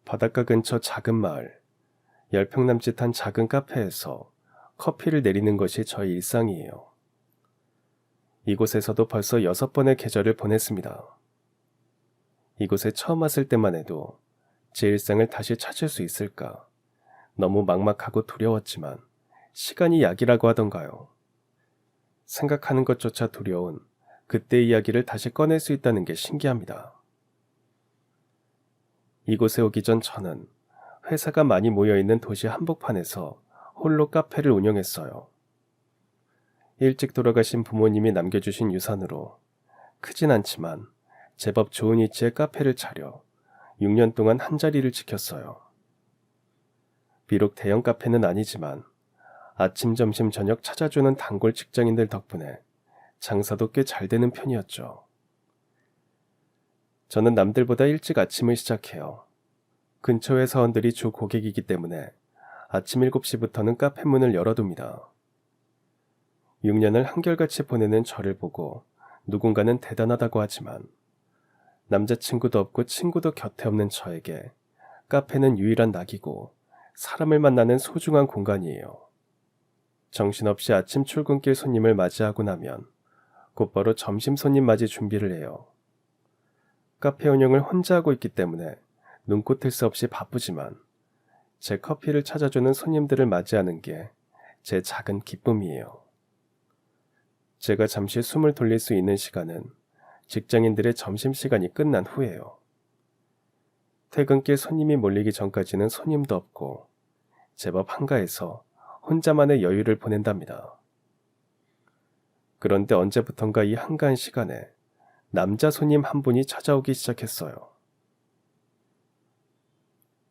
바닷가 근처 작은 마을, 10평 남짓한 작은 카페에서 커피를 내리는 것이 저의 일상이에요. 이곳에서도 벌써 6번의 계절을 보냈습니다. 이곳에 처음 왔을 때만 해도 제 일상을 다시 찾을 수 있을까 너무 막막하고 두려웠지만 시간이 약이라고 하던가요. 생각하는 것조차 두려운 그때 이야기를 다시 꺼낼 수 있다는 게 신기합니다. 이곳에 오기 전 저는 회사가 많이 모여있는 도시 한복판에서 홀로 카페를 운영했어요. 일찍 돌아가신 부모님이 남겨주신 유산으로 크진 않지만 제법 좋은 위치에 카페를 차려 6년 동안 한 자리를 지켰어요. 비록 대형 카페는 아니지만 아침, 점심, 저녁 찾아주는 단골 직장인들 덕분에 장사도 꽤 잘 되는 편이었죠. 저는 남들보다 일찍 아침을 시작해요. 근처 회사원들이 주 고객이기 때문에 아침 7시부터는 카페 문을 열어둡니다. 6년을 한결같이 보내는 저를 보고 누군가는 대단하다고 하지만 남자친구도 없고 친구도 곁에 없는 저에게 카페는 유일한 낙이고 사람을 만나는 소중한 공간이에요. 정신없이 아침 출근길 손님을 맞이하고 나면 곧바로 점심 손님 맞이 준비를 해요. 카페 운영을 혼자 하고 있기 때문에 눈코 뜰 새 없이 바쁘지만 제 커피를 찾아주는 손님들을 맞이하는 게 제 작은 기쁨이에요. 제가 잠시 숨을 돌릴 수 있는 시간은 직장인들의 점심시간이 끝난 후예요. 퇴근길 손님이 몰리기 전까지는 손님도 없고 제법 한가해서 혼자만의 여유를 보낸답니다. 그런데 언제부턴가 이 한가한 시간에 남자 손님 한 분이 찾아오기 시작했어요.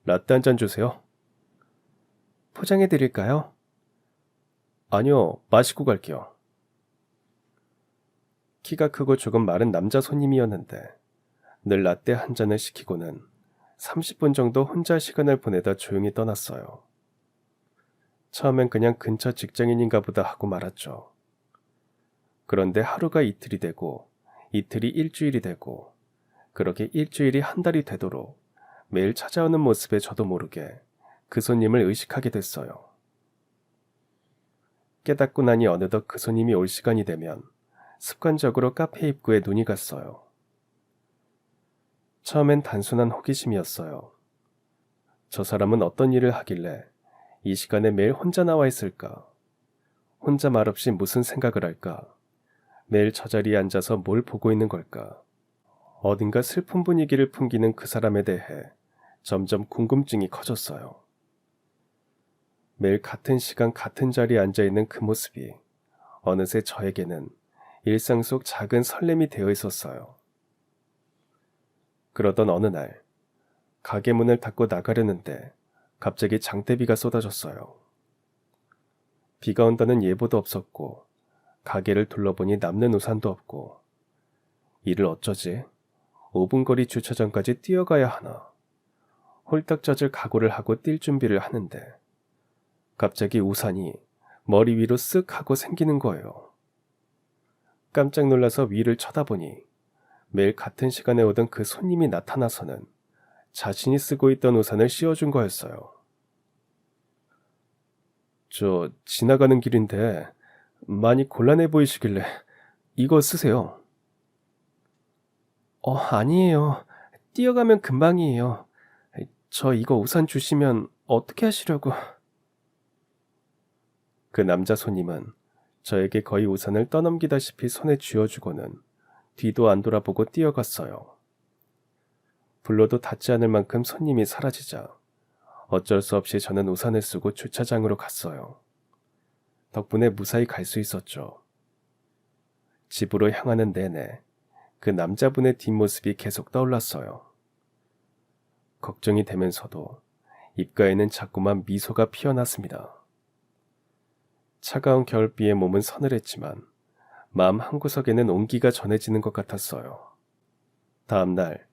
라떼 한 잔 주세요. 포장해 드릴까요? 아니요, 마시고 갈게요. 키가 크고 조금 마른 남자 손님이었는데 늘 라떼 한 잔을 시키고는 30분 정도 혼자 시간을 보내다 조용히 떠났어요. 처음엔 그냥 근처 직장인인가 보다 하고 말았죠. 그런데 하루가 이틀이 되고 이틀이 일주일이 되고 그렇게 일주일이 한 달이 되도록 매일 찾아오는 모습에 저도 모르게 그 손님을 의식하게 됐어요. 깨닫고 나니 어느덧 그 손님이 올 시간이 되면 습관적으로 카페 입구에 눈이 갔어요. 처음엔 단순한 호기심이었어요. 저 사람은 어떤 일을 하길래 이 시간에 매일 혼자 나와 있을까? 혼자 말없이 무슨 생각을 할까? 매일 저 자리에 앉아서 뭘 보고 있는 걸까? 어딘가 슬픈 분위기를 풍기는 그 사람에 대해 점점 궁금증이 커졌어요. 매일 같은 시간 같은 자리에 앉아있는 그 모습이 어느새 저에게는 일상 속 작은 설렘이 되어 있었어요. 그러던 어느 날 가게 문을 닫고 나가려는데 갑자기 장대비가 쏟아졌어요. 비가 온다는 예보도 없었고 가게를 둘러보니 남는 우산도 없고 이를 어쩌지? 5분 거리 주차장까지 뛰어가야 하나? 홀딱 젖을 각오를 하고 뛸 준비를 하는데 갑자기 우산이 머리 위로 쓱 하고 생기는 거예요. 깜짝 놀라서 위를 쳐다보니 매일 같은 시간에 오던 그 손님이 나타나서는 자신이 쓰고 있던 우산을 씌워준 거였어요. 저 지나가는 길인데 많이 곤란해 보이시길래 이거 쓰세요. 아니에요. 뛰어가면 금방이에요. 저 이거 우산 주시면 어떻게 하시려고. 그 남자 손님은 저에게 거의 우산을 떠넘기다시피 손에 쥐어주고는 뒤도 안 돌아보고 뛰어갔어요. 불러도 닿지 않을 만큼 손님이 사라지자 어쩔 수 없이 저는 우산을 쓰고 주차장으로 갔어요. 덕분에 무사히 갈 수 있었죠. 집으로 향하는 내내 그 남자분의 뒷모습이 계속 떠올랐어요. 걱정이 되면서도 입가에는 자꾸만 미소가 피어났습니다. 차가운 겨울비에 몸은 서늘했지만 마음 한구석에는 온기가 전해지는 것 같았어요. 다음 날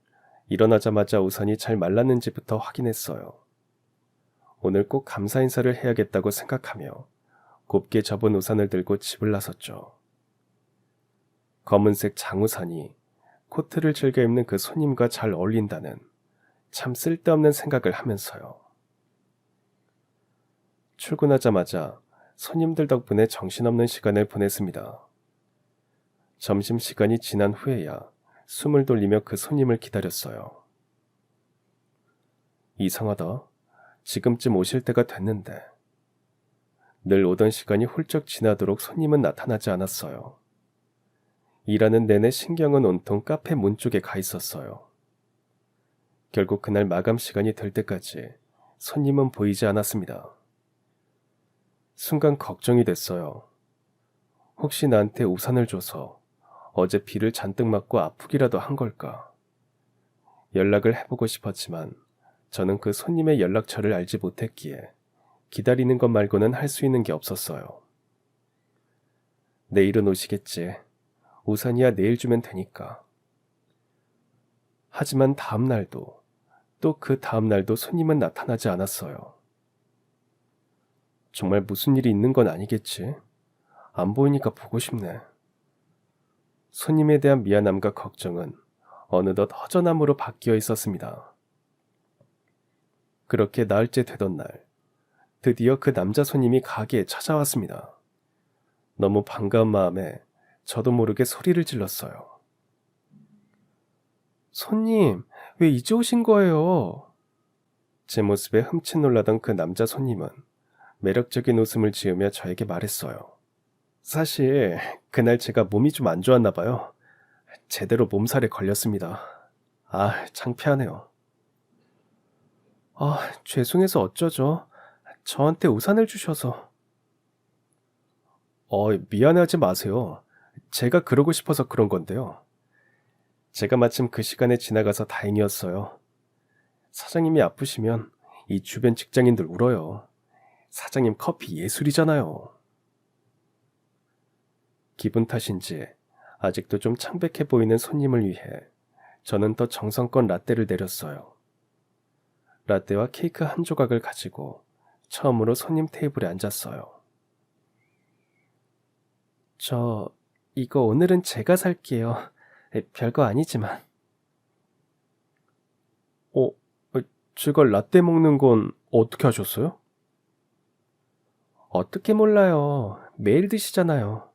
일어나자마자 우산이 잘 말랐는지부터 확인했어요. 오늘 꼭 감사 인사를 해야겠다고 생각하며 곱게 접은 우산을 들고 집을 나섰죠. 검은색 장우산이 코트를 즐겨 입는 그 손님과 잘 어울린다는 참 쓸데없는 생각을 하면서요. 출근하자마자 손님들 덕분에 정신없는 시간을 보냈습니다. 점심시간이 지난 후에야 숨을 돌리며 그 손님을 기다렸어요. 이상하다. 지금쯤 오실 때가 됐는데. 늘 오던 시간이 훌쩍 지나도록 손님은 나타나지 않았어요. 일하는 내내 신경은 온통 카페 문 쪽에 가 있었어요. 결국 그날 마감 시간이 될 때까지 손님은 보이지 않았습니다. 순간 걱정이 됐어요. 혹시 나한테 우산을 줘서 어제 비를 잔뜩 맞고 아프기라도 한 걸까? 연락을 해보고 싶었지만 저는 그 손님의 연락처를 알지 못했기에 기다리는 것 말고는 할 수 있는 게 없었어요. 내일은 오시겠지. 우산이야 내일 주면 되니까. 하지만 다음 날도 또 그 다음 날도 손님은 나타나지 않았어요. 정말 무슨 일이 있는 건 아니겠지? 안 보이니까 보고 싶네. 손님에 대한 미안함과 걱정은 어느덧 허전함으로 바뀌어 있었습니다. 그렇게 나흘째 되던 날, 드디어 그 남자 손님이 가게에 찾아왔습니다. 너무 반가운 마음에 저도 모르게 소리를 질렀어요. 손님, 왜 이제 오신 거예요? 제 모습에 흠칫 놀라던 그 남자 손님은 매력적인 웃음을 지으며 저에게 말했어요. 사실 그날 제가 몸이 좀 안 좋았나 봐요. 제대로 몸살에 걸렸습니다. 아, 창피하네요. 죄송해서 어쩌죠. 저한테 우산을 주셔서. 미안해하지 마세요. 제가 그러고 싶어서 그런 건데요. 제가 마침 그 시간에 지나가서 다행이었어요. 사장님이 아프시면 이 주변 직장인들 울어요. 사장님 커피 예술이잖아요. 기분 탓인지 아직도 좀 창백해 보이는 손님을 위해 저는 더 정성껏 라떼를 내렸어요. 라떼와 케이크 한 조각을 가지고 처음으로 손님 테이블에 앉았어요. 이거 오늘은 제가 살게요. 별거 아니지만. 제가 라떼 먹는 건 어떻게 하셨어요? 어떻게 몰라요. 매일 드시잖아요.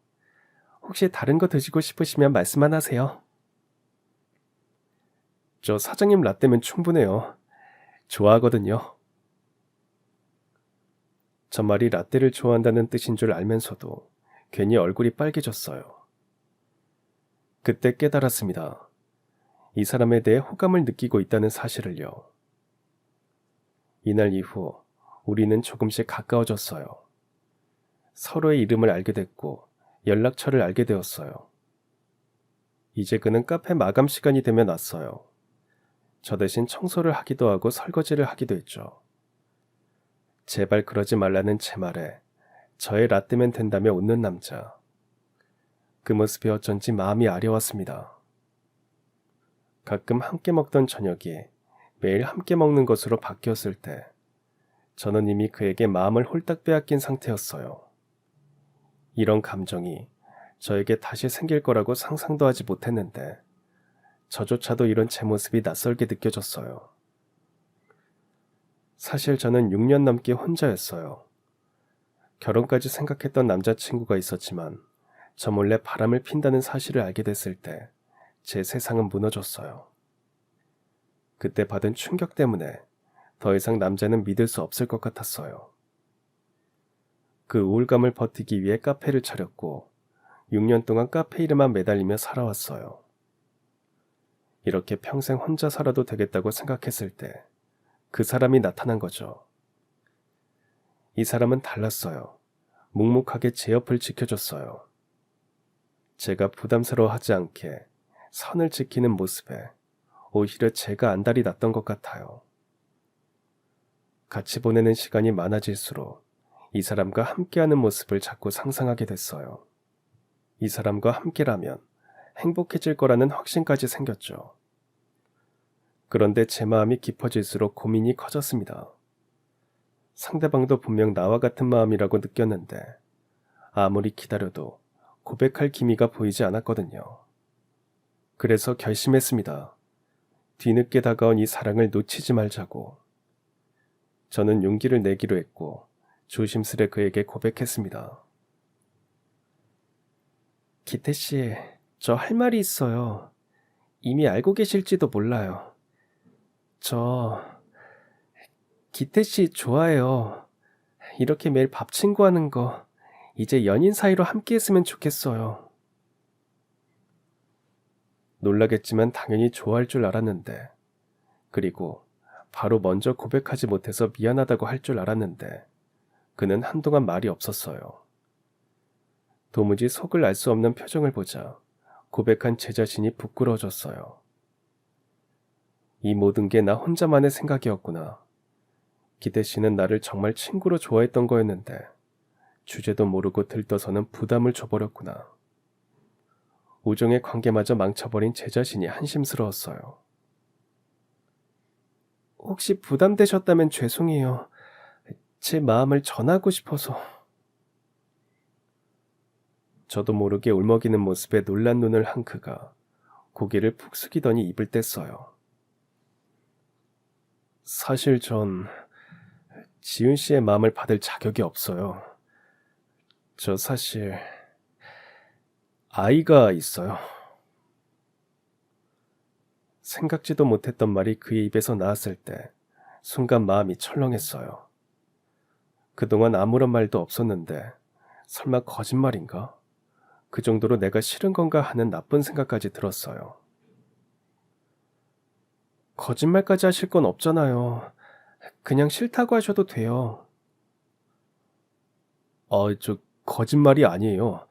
혹시 다른 거 드시고 싶으시면 말씀만 하세요. 저 사장님 라떼면 충분해요. 좋아하거든요. 저 말이 라떼를 좋아한다는 뜻인 줄 알면서도 괜히 얼굴이 빨개졌어요. 그때 깨달았습니다. 이 사람에 대해 호감을 느끼고 있다는 사실을요. 이날 이후 우리는 조금씩 가까워졌어요. 서로의 이름을 알게 됐고 연락처를 알게 되었어요. 이제 그는 카페 마감 시간이 되면 왔어요. 저 대신 청소를 하기도 하고 설거지를 하기도 했죠. 제발 그러지 말라는 제 말에 저의 라떼면 된다며 웃는 남자. 그 모습이 어쩐지 마음이 아려웠습니다. 가끔 함께 먹던 저녁이 매일 함께 먹는 것으로 바뀌었을 때 저는 이미 그에게 마음을 홀딱 빼앗긴 상태였어요. 이런 감정이 저에게 다시 생길 거라고 상상도 하지 못했는데 저조차도 이런 제 모습이 낯설게 느껴졌어요. 사실 저는 6년 넘게 혼자였어요. 결혼까지 생각했던 남자친구가 있었지만 저 몰래 바람을 핀다는 사실을 알게 됐을 때 제 세상은 무너졌어요. 그때 받은 충격 때문에 더 이상 남자는 믿을 수 없을 것 같았어요. 그 우울감을 버티기 위해 카페를 차렸고 6년 동안 카페 일에만 매달리며 살아왔어요. 이렇게 평생 혼자 살아도 되겠다고 생각했을 때 그 사람이 나타난 거죠. 이 사람은 달랐어요. 묵묵하게 제 옆을 지켜줬어요. 제가 부담스러워하지 않게 선을 지키는 모습에 오히려 제가 안달이 났던 것 같아요. 같이 보내는 시간이 많아질수록 이 사람과 함께하는 모습을 자꾸 상상하게 됐어요. 이 사람과 함께라면 행복해질 거라는 확신까지 생겼죠. 그런데 제 마음이 깊어질수록 고민이 커졌습니다. 상대방도 분명 나와 같은 마음이라고 느꼈는데 아무리 기다려도 고백할 기미가 보이지 않았거든요. 그래서 결심했습니다. 뒤늦게 다가온 이 사랑을 놓치지 말자고. 저는 용기를 내기로 했고 조심스레 그에게 고백했습니다. 기태 씨, 저 할 말이 있어요. 이미 알고 계실지도 몰라요. 저 기태 씨 좋아해요. 이렇게 매일 밥 친구하는 거 이제 연인 사이로 함께 했으면 좋겠어요. 놀라겠지만 당연히 좋아할 줄 알았는데, 그리고 바로 먼저 고백하지 못해서 미안하다고 할 줄 알았는데 그는 한동안 말이 없었어요. 도무지 속을 알 수 없는 표정을 보자 고백한 제 자신이 부끄러워졌어요. 이 모든 게 나 혼자만의 생각이었구나. 기태 씨는 나를 정말 친구로 좋아했던 거였는데 주제도 모르고 들떠서는 부담을 줘버렸구나. 우정의 관계마저 망쳐버린 제 자신이 한심스러웠어요. 혹시 부담되셨다면 죄송해요. 제 마음을 전하고 싶어서. 저도 모르게 울먹이는 모습에 놀란 눈을 한 그가 고개를 푹 숙이더니 입을 뗐어요. 사실 전 지은 씨의 마음을 받을 자격이 없어요. 저 사실 아이가 있어요. 생각지도 못했던 말이 그의 입에서 나왔을 때 순간 마음이 철렁했어요. 그동안 아무런 말도 없었는데 설마 거짓말인가? 그 정도로 내가 싫은 건가 하는 나쁜 생각까지 들었어요. 거짓말까지 하실 건 없잖아요. 그냥 싫다고 하셔도 돼요. 저 거짓말이 아니에요.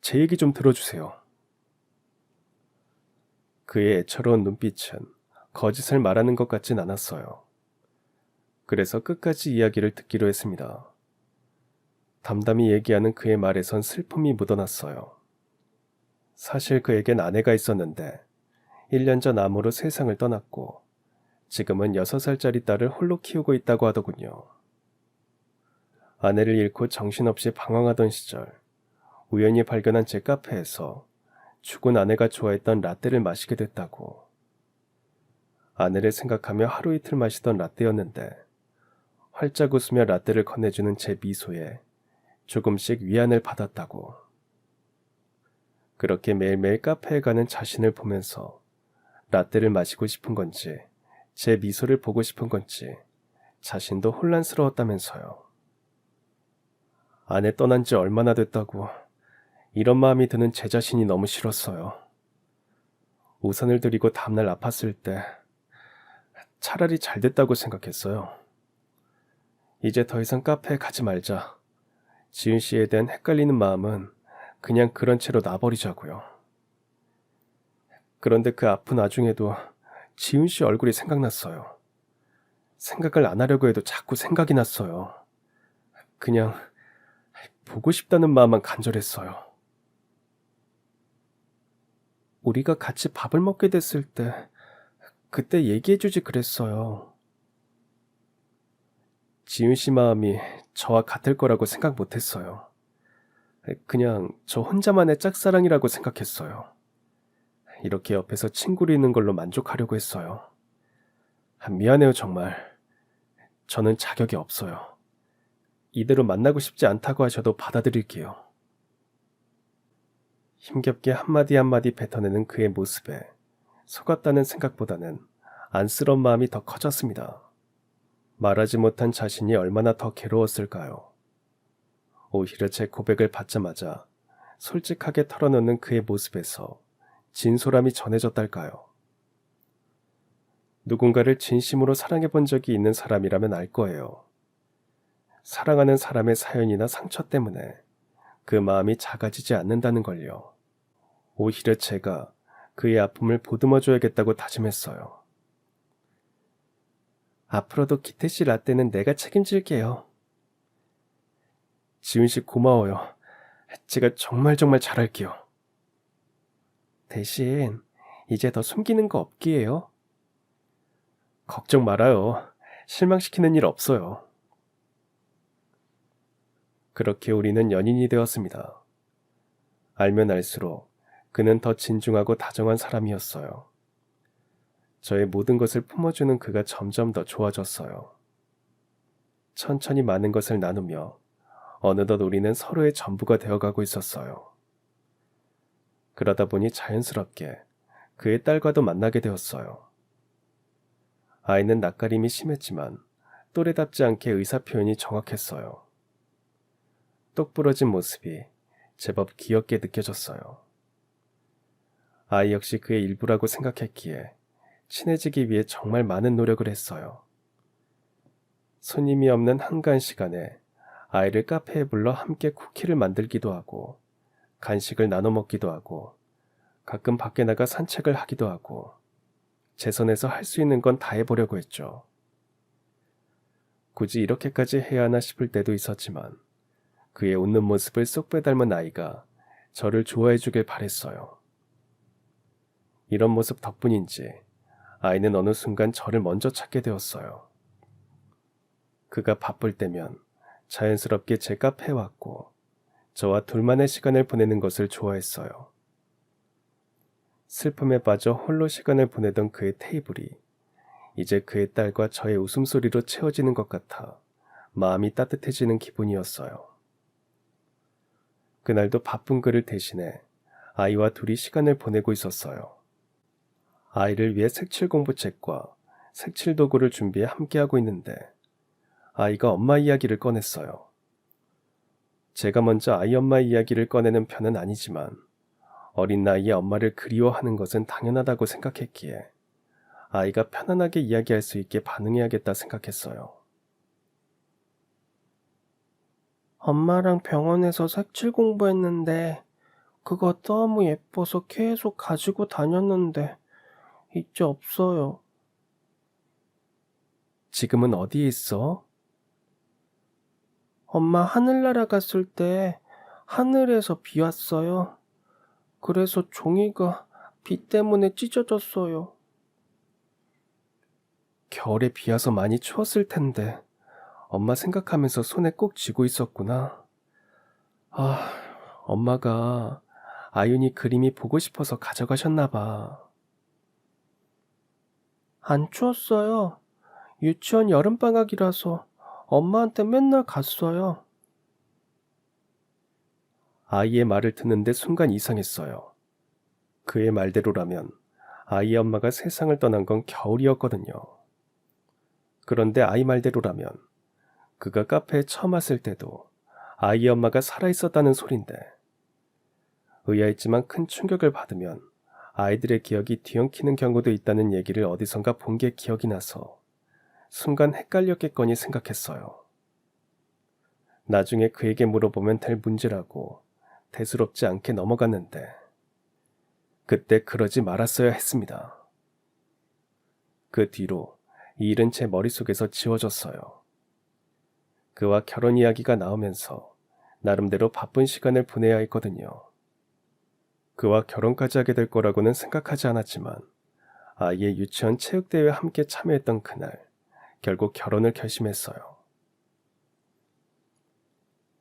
제 얘기 좀 들어주세요. 그의 애처로운 눈빛은 거짓을 말하는 것 같진 않았어요. 그래서 끝까지 이야기를 듣기로 했습니다. 담담히 얘기하는 그의 말에선 슬픔이 묻어났어요. 사실 그에겐 아내가 있었는데 1년 전 암으로 세상을 떠났고 지금은 6살짜리 딸을 홀로 키우고 있다고 하더군요. 아내를 잃고 정신없이 방황하던 시절 우연히 발견한 제 카페에서 죽은 아내가 좋아했던 라떼를 마시게 됐다고. 아내를 생각하며 하루 이틀 마시던 라떼였는데 활짝 웃으며 라떼를 건네주는 제 미소에 조금씩 위안을 받았다고. 그렇게 매일매일 카페에 가는 자신을 보면서 라떼를 마시고 싶은 건지 제 미소를 보고 싶은 건지 자신도 혼란스러웠다면서요. 아내 떠난 지 얼마나 됐다고 이런 마음이 드는 제 자신이 너무 싫었어요. 우산을 들이고 다음날 아팠을 때 차라리 잘 됐다고 생각했어요. 이제 더 이상 카페에 가지 말자. 지은 씨에 대한 헷갈리는 마음은 그냥 그런 채로 놔버리자고요. 그런데 그 아픈 와중에도 지은 씨 얼굴이 생각났어요. 생각을 안 하려고 해도 자꾸 생각이 났어요. 그냥 보고 싶다는 마음만 간절했어요. 우리가 같이 밥을 먹게 됐을 때 그때 얘기해주지 그랬어요. 지은 씨 마음이 저와 같을 거라고 생각 못했어요. 그냥 저 혼자만의 짝사랑이라고 생각했어요. 이렇게 옆에서 친구로 있는 걸로 만족하려고 했어요. 미안해요 정말. 저는 자격이 없어요. 이대로 만나고 싶지 않다고 하셔도 받아들일게요. 힘겹게 한마디 한마디 뱉어내는 그의 모습에 속았다는 생각보다는 안쓰러운 마음이 더 커졌습니다. 말하지 못한 자신이 얼마나 더 괴로웠을까요? 오히려 제 고백을 받자마자 솔직하게 털어놓는 그의 모습에서 진솔함이 전해졌달까요? 누군가를 진심으로 사랑해본 적이 있는 사람이라면 알 거예요. 사랑하는 사람의 사연이나 상처 때문에 그 마음이 작아지지 않는다는 걸요. 오히려 제가 그의 아픔을 보듬어줘야겠다고 다짐했어요. 앞으로도 기태씨 라떼는 내가 책임질게요. 지은씨 고마워요. 제가 정말 잘할게요. 대신 이제 더 숨기는 거 없기에요. 걱정 말아요. 실망시키는 일 없어요. 그렇게 우리는 연인이 되었습니다. 알면 알수록 그는 더 진중하고 다정한 사람이었어요. 저의 모든 것을 품어주는 그가 점점 더 좋아졌어요. 천천히 많은 것을 나누며 어느덧 우리는 서로의 전부가 되어가고 있었어요. 그러다 보니 자연스럽게 그의 딸과도 만나게 되었어요. 아이는 낯가림이 심했지만 또래답지 않게 의사표현이 정확했어요. 똑부러진 모습이 제법 귀엽게 느껴졌어요. 아이 역시 그의 일부라고 생각했기에 친해지기 위해 정말 많은 노력을 했어요. 손님이 없는 한가한 시간에 아이를 카페에 불러 함께 쿠키를 만들기도 하고 간식을 나눠 먹기도 하고 가끔 밖에 나가 산책을 하기도 하고 제 선에서 할 수 있는 건 다 해보려고 했죠. 굳이 이렇게까지 해야 하나 싶을 때도 있었지만 그의 웃는 모습을 쏙 빼닮은 아이가 저를 좋아해 주길 바랬어요. 이런 모습 덕분인지 아이는 어느 순간 저를 먼저 찾게 되었어요. 그가 바쁠 때면 자연스럽게 제 카페에 왔고 저와 둘만의 시간을 보내는 것을 좋아했어요. 슬픔에 빠져 홀로 시간을 보내던 그의 테이블이 이제 그의 딸과 저의 웃음소리로 채워지는 것 같아 마음이 따뜻해지는 기분이었어요. 그날도 바쁜 그를 대신해 아이와 둘이 시간을 보내고 있었어요. 아이를 위해 색칠 공부책과 색칠 도구를 준비해 함께하고 있는데 아이가 엄마 이야기를 꺼냈어요. 제가 먼저 아이 엄마 이야기를 꺼내는 편은 아니지만 어린 나이에 엄마를 그리워하는 것은 당연하다고 생각했기에 아이가 편안하게 이야기할 수 있게 반응해야겠다 생각했어요. 엄마랑 병원에서 색칠 공부했는데 그거 너무 예뻐서 계속 가지고 다녔는데 이제 없어요. 지금은 어디에 있어? 엄마 하늘나라 갔을 때 하늘에서 비 왔어요. 그래서 종이가 비 때문에 찢어졌어요. 겨울에 비 와서 많이 추웠을 텐데 엄마 생각하면서 손에 꼭 쥐고 있었구나. 아, 엄마가 아윤이 그림이 보고 싶어서 가져가셨나 봐. 안 추웠어요. 유치원 여름방학이라서 엄마한테 맨날 갔어요. 아이의 말을 듣는데 순간 이상했어요. 그의 말대로라면 아이의 엄마가 세상을 떠난 건 겨울이었거든요. 그런데 아이 말대로라면 그가 카페에 처음 왔을 때도 아이의 엄마가 살아있었다는 소린데 의아했지만 큰 충격을 받으면 아이들의 기억이 뒤엉키는 경우도 있다는 얘기를 어디선가 본 게 기억이 나서 순간 헷갈렸겠거니 생각했어요. 나중에 그에게 물어보면 될 문제라고 대수롭지 않게 넘어갔는데 그때 그러지 말았어야 했습니다. 그 뒤로 이 일은 제 머릿속에서 지워졌어요. 그와 결혼 이야기가 나오면서 나름대로 바쁜 시간을 보내야 했거든요. 그와 결혼까지 하게 될 거라고는 생각하지 않았지만 아이의 유치원 체육대회에 함께 참여했던 그날 결국 결혼을 결심했어요.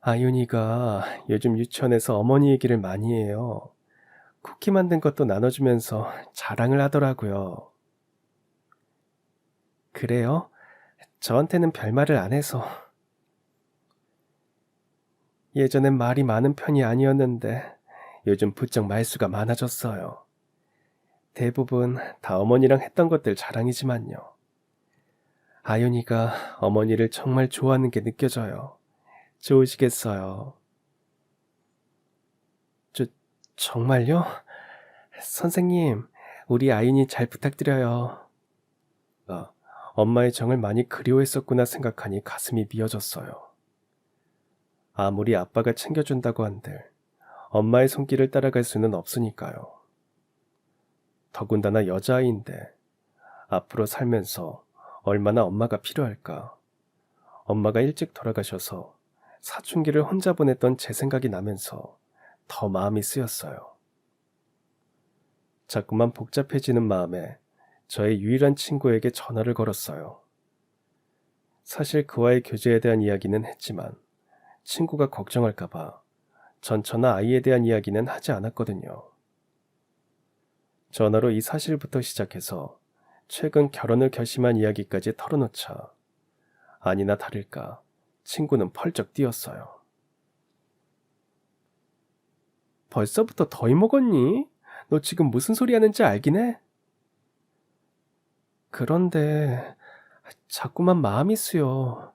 아윤이가 요즘 유치원에서 어머니 얘기를 많이 해요. 쿠키 만든 것도 나눠주면서 자랑을 하더라고요. 그래요? 저한테는 별말을 안 해서. 예전엔 말이 많은 편이 아니었는데 요즘 부쩍 말수가 많아졌어요. 대부분 다 어머니랑 했던 것들 자랑이지만요. 아윤이가 어머니를 정말 좋아하는 게 느껴져요. 좋으시겠어요. 정말요? 선생님, 우리 아윤이 잘 부탁드려요. 엄마의 정을 많이 그리워했었구나 생각하니 가슴이 미어졌어요. 아무리 아빠가 챙겨준다고 한들 엄마의 손길을 따라갈 수는 없으니까요. 더군다나 여자아이인데 앞으로 살면서 얼마나 엄마가 필요할까. 엄마가 일찍 돌아가셔서 사춘기를 혼자 보냈던 제 생각이 나면서 더 마음이 쓰였어요. 자꾸만 복잡해지는 마음에 저의 유일한 친구에게 전화를 걸었어요. 사실 그와의 교제에 대한 이야기는 했지만 친구가 걱정할까봐 전처나 아이에 대한 이야기는 하지 않았거든요. 전화로 이 사실부터 시작해서 최근 결혼을 결심한 이야기까지 털어놓자 아니나 다를까 친구는 펄쩍 뛰었어요. 벌써부터 더위 먹었니? 너 지금 무슨 소리 하는지 알긴 해? 그런데 자꾸만 마음이 쓰여.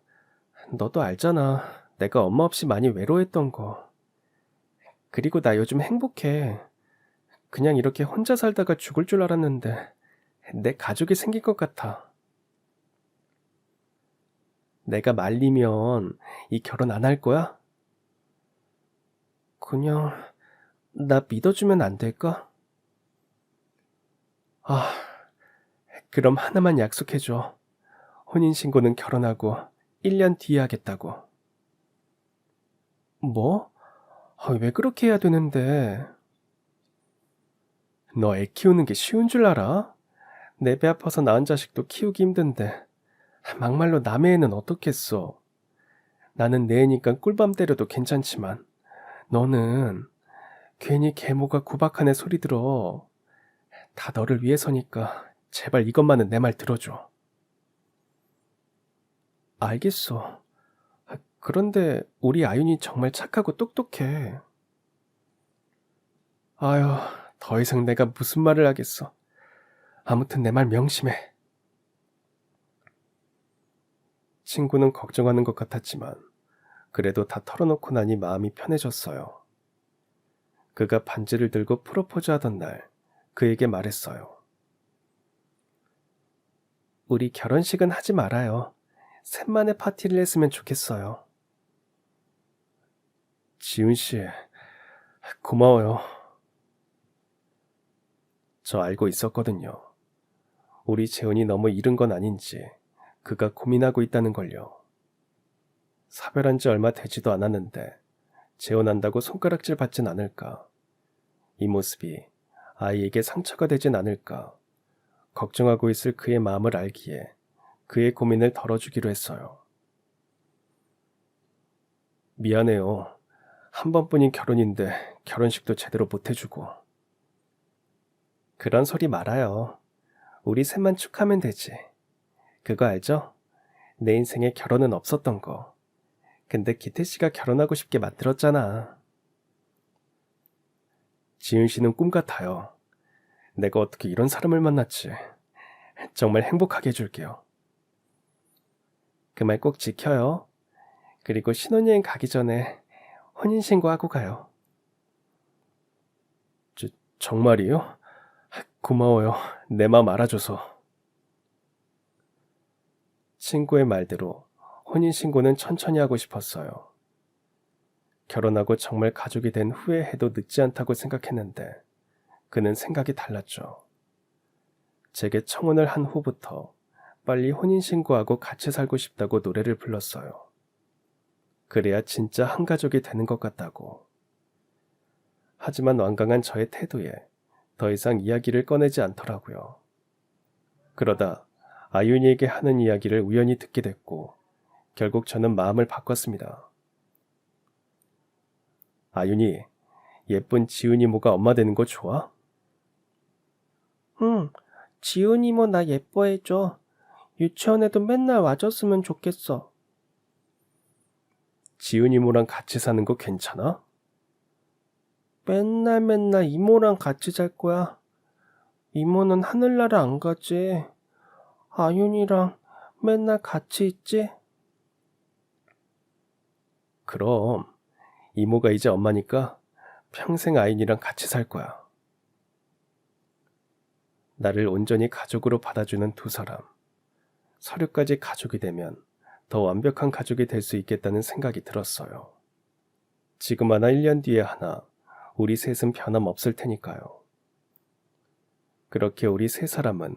너도 알잖아. 내가 엄마 없이 많이 외로워했던 거. 그리고 나 요즘 행복해. 그냥 이렇게 혼자 살다가 죽을 줄 알았는데 내 가족이 생긴 것 같아. 내가 말리면 이 결혼 안 할 거야? 그냥 나 믿어주면 안 될까? 아, 그럼 하나만 약속해줘. 혼인신고는 결혼하고 1년 뒤에 하겠다고. 뭐? 왜 그렇게 해야 되는데? 너 애 키우는 게 쉬운 줄 알아? 내 배 아파서 낳은 자식도 키우기 힘든데 막말로 남의 애는 어떻겠어? 나는 내 애니까 꿀밤 때려도 괜찮지만 너는 괜히 계모가 구박하네 소리 들어. 다 너를 위해서니까 제발 이것만은 내 말 들어줘. 알겠어. 그런데 우리 아윤이 정말 착하고 똑똑해. 아휴, 더 이상 내가 무슨 말을 하겠어. 아무튼 내 말 명심해. 친구는 걱정하는 것 같았지만 그래도 다 털어놓고 나니 마음이 편해졌어요. 그가 반지를 들고 프로포즈 하던 날 그에게 말했어요. 우리 결혼식은 하지 말아요. 셋만의 파티를 했으면 좋겠어요. 지훈 씨, 고마워요. 저 알고 있었거든요. 우리 재훈이 너무 이른 건 아닌지 그가 고민하고 있다는 걸요. 사별한 지 얼마 되지도 않았는데 재혼한다고 손가락질 받진 않을까. 이 모습이 아이에게 상처가 되진 않을까. 걱정하고 있을 그의 마음을 알기에 그의 고민을 덜어주기로 했어요. 미안해요. 한 번뿐인 결혼인데 결혼식도 제대로 못 해주고. 그런 소리 말아요. 우리 셋만 축하면 되지. 그거 알죠? 내 인생에 결혼은 없었던 거. 근데 기태 씨가 결혼하고 싶게 만들었잖아. 지은 씨는 꿈 같아요. 내가 어떻게 이런 사람을 만났지. 정말 행복하게 해줄게요. 그 말 꼭 지켜요. 그리고 신혼여행 가기 전에 혼인신고하고 가요. 정말이요? 고마워요. 내 마음 알아줘서. 친구의 말대로 혼인신고는 천천히 하고 싶었어요. 결혼하고 정말 가족이 된 후에 해도 늦지 않다고 생각했는데 그는 생각이 달랐죠. 제게 청혼을 한 후부터 빨리 혼인신고하고 같이 살고 싶다고 노래를 불렀어요. 그래야 진짜 한 가족이 되는 것 같다고. 하지만 완강한 저의 태도에 더 이상 이야기를 꺼내지 않더라고요. 그러다 아윤이에게 하는 이야기를 우연히 듣게 됐고 결국 저는 마음을 바꿨습니다. 아윤이, 예쁜 지훈 이모가 엄마 되는 거 좋아? 응, 지훈 이모 나 예뻐해줘. 유치원에도 맨날 와줬으면 좋겠어. 지훈 이모랑 같이 사는 거 괜찮아? 맨날 이모랑 같이 살 거야. 이모는 하늘나라 안 가지. 아윤이랑 맨날 같이 있지? 그럼 이모가 이제 엄마니까 평생 아윤이랑 같이 살 거야. 나를 온전히 가족으로 받아주는 두 사람. 서류까지 가족이 되면 더 완벽한 가족이 될 수 있겠다는 생각이 들었어요. 지금 하나 1년 뒤에 하나 우리 셋은 변함없을 테니까요. 그렇게 우리 세 사람은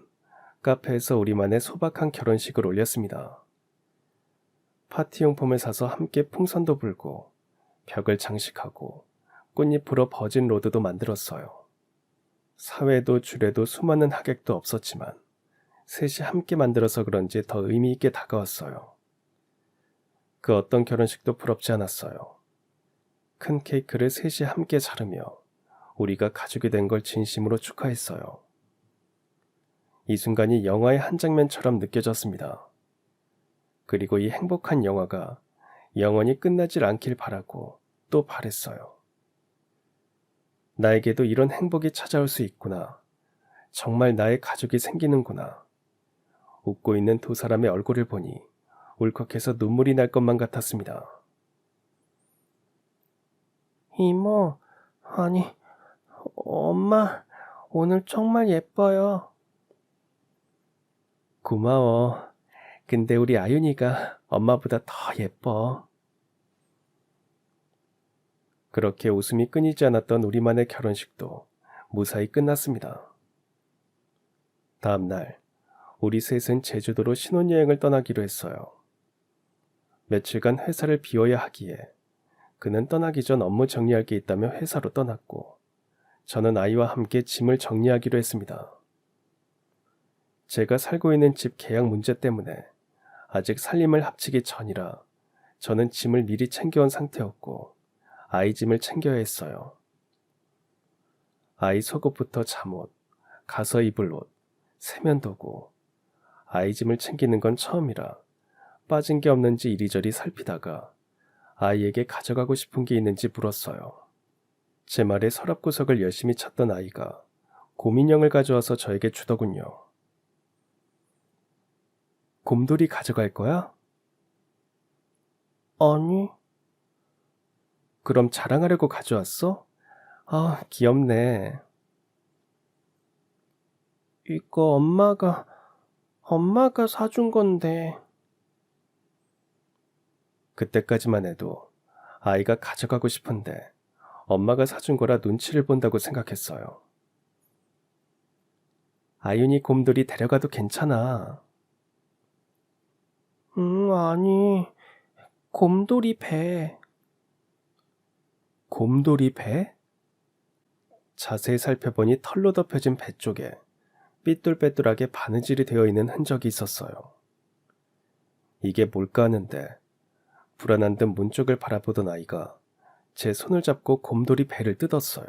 카페에서 우리만의 소박한 결혼식을 올렸습니다. 파티용품을 사서 함께 풍선도 불고 벽을 장식하고 꽃잎으로 버진 로드도 만들었어요. 사회도 주례도 수많은 하객도 없었지만 셋이 함께 만들어서 그런지 더 의미 있게 다가왔어요. 그 어떤 결혼식도 부럽지 않았어요. 큰 케이크를 셋이 함께 자르며 우리가 가족이 된 걸 진심으로 축하했어요. 이 순간이 영화의 한 장면처럼 느껴졌습니다. 그리고 이 행복한 영화가 영원히 끝나질 않길 바라고 또 바랬어요. 나에게도 이런 행복이 찾아올 수 있구나. 정말 나의 가족이 생기는구나. 웃고 있는 두 사람의 얼굴을 보니 울컥해서 눈물이 날 것만 같았습니다. 이모, 아니, 엄마, 오늘 정말 예뻐요. 고마워. 근데 우리 아윤이가 엄마보다 더 예뻐. 그렇게 웃음이 끊이지 않았던 우리만의 결혼식도 무사히 끝났습니다. 다음 날, 우리 셋은 제주도로 신혼여행을 떠나기로 했어요. 며칠간 회사를 비워야 하기에 그는 떠나기 전 업무 정리할 게 있다며 회사로 떠났고 저는 아이와 함께 짐을 정리하기로 했습니다. 제가 살고 있는 집 계약 문제 때문에 아직 살림을 합치기 전이라 저는 짐을 미리 챙겨온 상태였고 아이 짐을 챙겨야 했어요. 아이 속옷부터 잠옷, 가서 입을 옷, 세면도구, 아이 짐을 챙기는 건 처음이라 빠진 게 없는지 이리저리 살피다가 아이에게 가져가고 싶은 게 있는지 물었어요. 제 말에 서랍 구석을 열심히 찾던 아이가 곰인형을 가져와서 저에게 주더군요. 곰돌이 가져갈 거야? 아니. 그럼 자랑하려고 가져왔어? 아, 귀엽네. 이거 엄마가 사준 건데. 그때까지만 해도 아이가 가져가고 싶은데 엄마가 사준 거라 눈치를 본다고 생각했어요. 아윤이 곰돌이 데려가도 괜찮아. 아니, 곰돌이 배. 곰돌이 배? 자세히 살펴보니 털로 덮여진 배 쪽에 삐뚤빼뚤하게 바느질이 되어 있는 흔적이 있었어요. 이게 뭘까 하는데 불안한 듯 문 쪽을 바라보던 아이가 제 손을 잡고 곰돌이 배를 뜯었어요.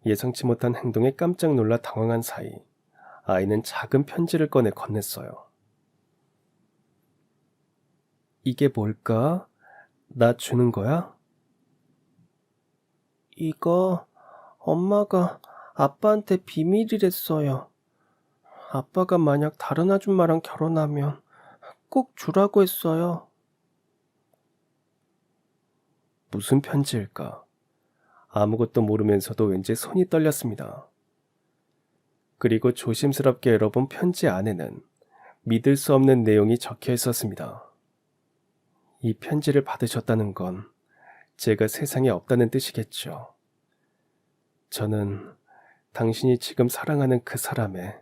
예상치 못한 행동에 깜짝 놀라 당황한 사이 아이는 작은 편지를 꺼내 건넸어요. 이게 뭘까? 나 주는 거야? 이거 엄마가 아빠한테 비밀이랬어요. 아빠가 만약 다른 아줌마랑 결혼하면 꼭 주라고 했어요. 무슨 편지일까? 아무것도 모르면서도 왠지 손이 떨렸습니다. 그리고 조심스럽게 열어본 편지 안에는 믿을 수 없는 내용이 적혀 있었습니다. 이 편지를 받으셨다는 건 제가 세상에 없다는 뜻이겠죠. 저는 당신이 지금 사랑하는 그 사람의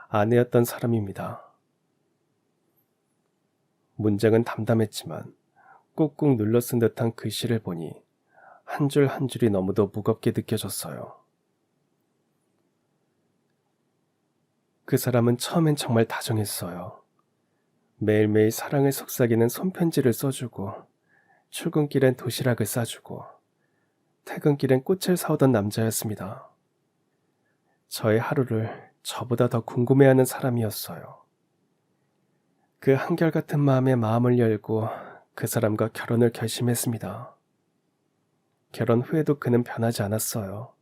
아내였던 사람입니다. 문장은 담담했지만 꾹꾹 눌러 쓴 듯한 글씨를 보니 한 줄 한 줄이 너무도 무겁게 느껴졌어요. 그 사람은 처음엔 정말 다정했어요. 매일매일 사랑을 속삭이는 손편지를 써주고 출근길엔 도시락을 싸주고 퇴근길엔 꽃을 사오던 남자였습니다. 저의 하루를 저보다 더 궁금해하는 사람이었어요. 그 한결같은 마음에 마음을 열고 그 사람과 결혼을 결심했습니다. 결혼 후에도 그는 변하지 않았어요.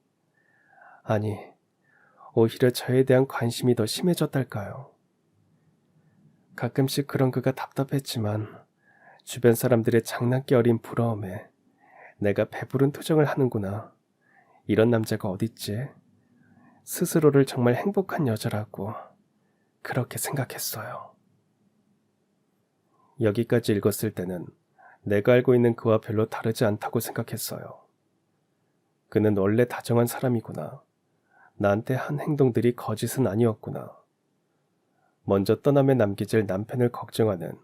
아니, 오히려 저에 대한 관심이 더 심해졌달까요? 가끔씩 그런 그가 답답했지만 주변 사람들의 장난기 어린 부러움에 내가 배부른 투정을 하는구나. 이런 남자가 어딨지? 스스로를 정말 행복한 여자라고 그렇게 생각했어요. 여기까지 읽었을 때는 내가 알고 있는 그와 별로 다르지 않다고 생각했어요. 그는 원래 다정한 사람이구나. 나한테 한 행동들이 거짓은 아니었구나. 먼저 떠남에 남기질 남편을 걱정하는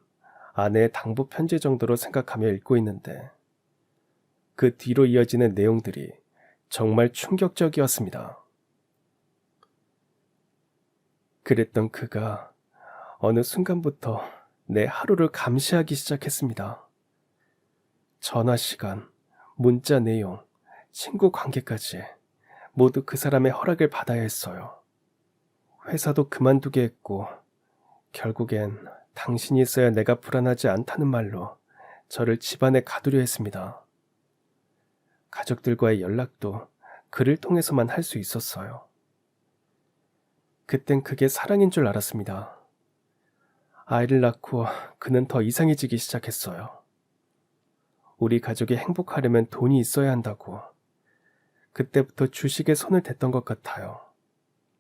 아내의 당부 편지 정도로 생각하며 읽고 있는데 그 뒤로 이어지는 내용들이 정말 충격적이었습니다. 그랬던 그가 어느 순간부터 내 하루를 감시하기 시작했습니다. 전화 시간, 문자 내용, 친구 관계까지 모두 그 사람의 허락을 받아야 했어요. 회사도 그만두게 했고 결국엔 당신이 있어야 내가 불안하지 않다는 말로 저를 집안에 가두려 했습니다. 가족들과의 연락도 그를 통해서만 할 수 있었어요. 그땐 그게 사랑인 줄 알았습니다. 아이를 낳고 그는 더 이상해지기 시작했어요. 우리 가족이 행복하려면 돈이 있어야 한다고. 그때부터 주식에 손을 댔던 것 같아요.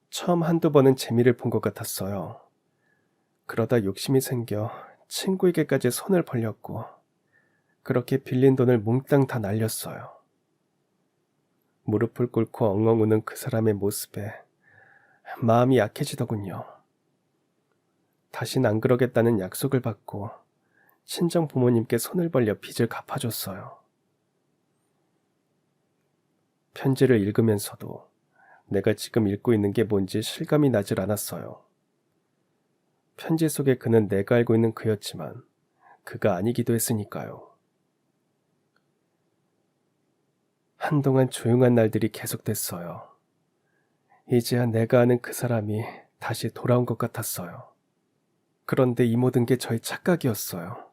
처음 한두 번은 재미를 본 것 같았어요. 그러다 욕심이 생겨 친구에게까지 손을 벌렸고 그렇게 빌린 돈을 몽땅 다 날렸어요. 무릎을 꿇고 엉엉 우는 그 사람의 모습에 마음이 약해지더군요. 다신 안 그러겠다는 약속을 받고 친정 부모님께 손을 벌려 빚을 갚아줬어요. 편지를 읽으면서도 내가 지금 읽고 있는 게 뭔지 실감이 나질 않았어요. 편지 속에 그는 내가 알고 있는 그였지만 그가 아니기도 했으니까요. 한동안 조용한 날들이 계속됐어요. 이제야 내가 아는 그 사람이 다시 돌아온 것 같았어요. 그런데 이 모든 게 저의 착각이었어요.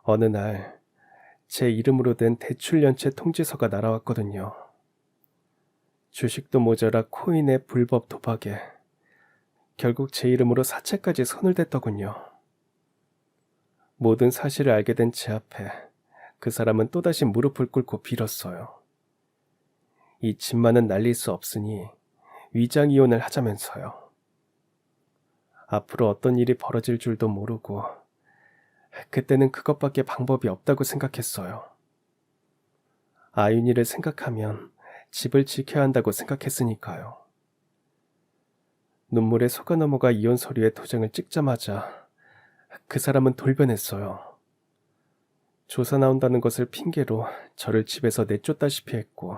어느 날 제 이름으로 된 대출연체 통지서가 날아왔거든요. 주식도 모자라 코인에 불법 도박에 결국 제 이름으로 사채까지 손을 댔더군요. 모든 사실을 알게 된 제 앞에 그 사람은 또다시 무릎을 꿇고 빌었어요. 이 집만은 날릴 수 없으니 위장이혼을 하자면서요. 앞으로 어떤 일이 벌어질 줄도 모르고 그때는 그것밖에 방법이 없다고 생각했어요. 아윤이를 생각하면 집을 지켜야 한다고 생각했으니까요. 눈물에 속아 넘어가 이혼 서류에 도장을 찍자마자 그 사람은 돌변했어요. 조사 나온다는 것을 핑계로 저를 집에서 내쫓다시피 했고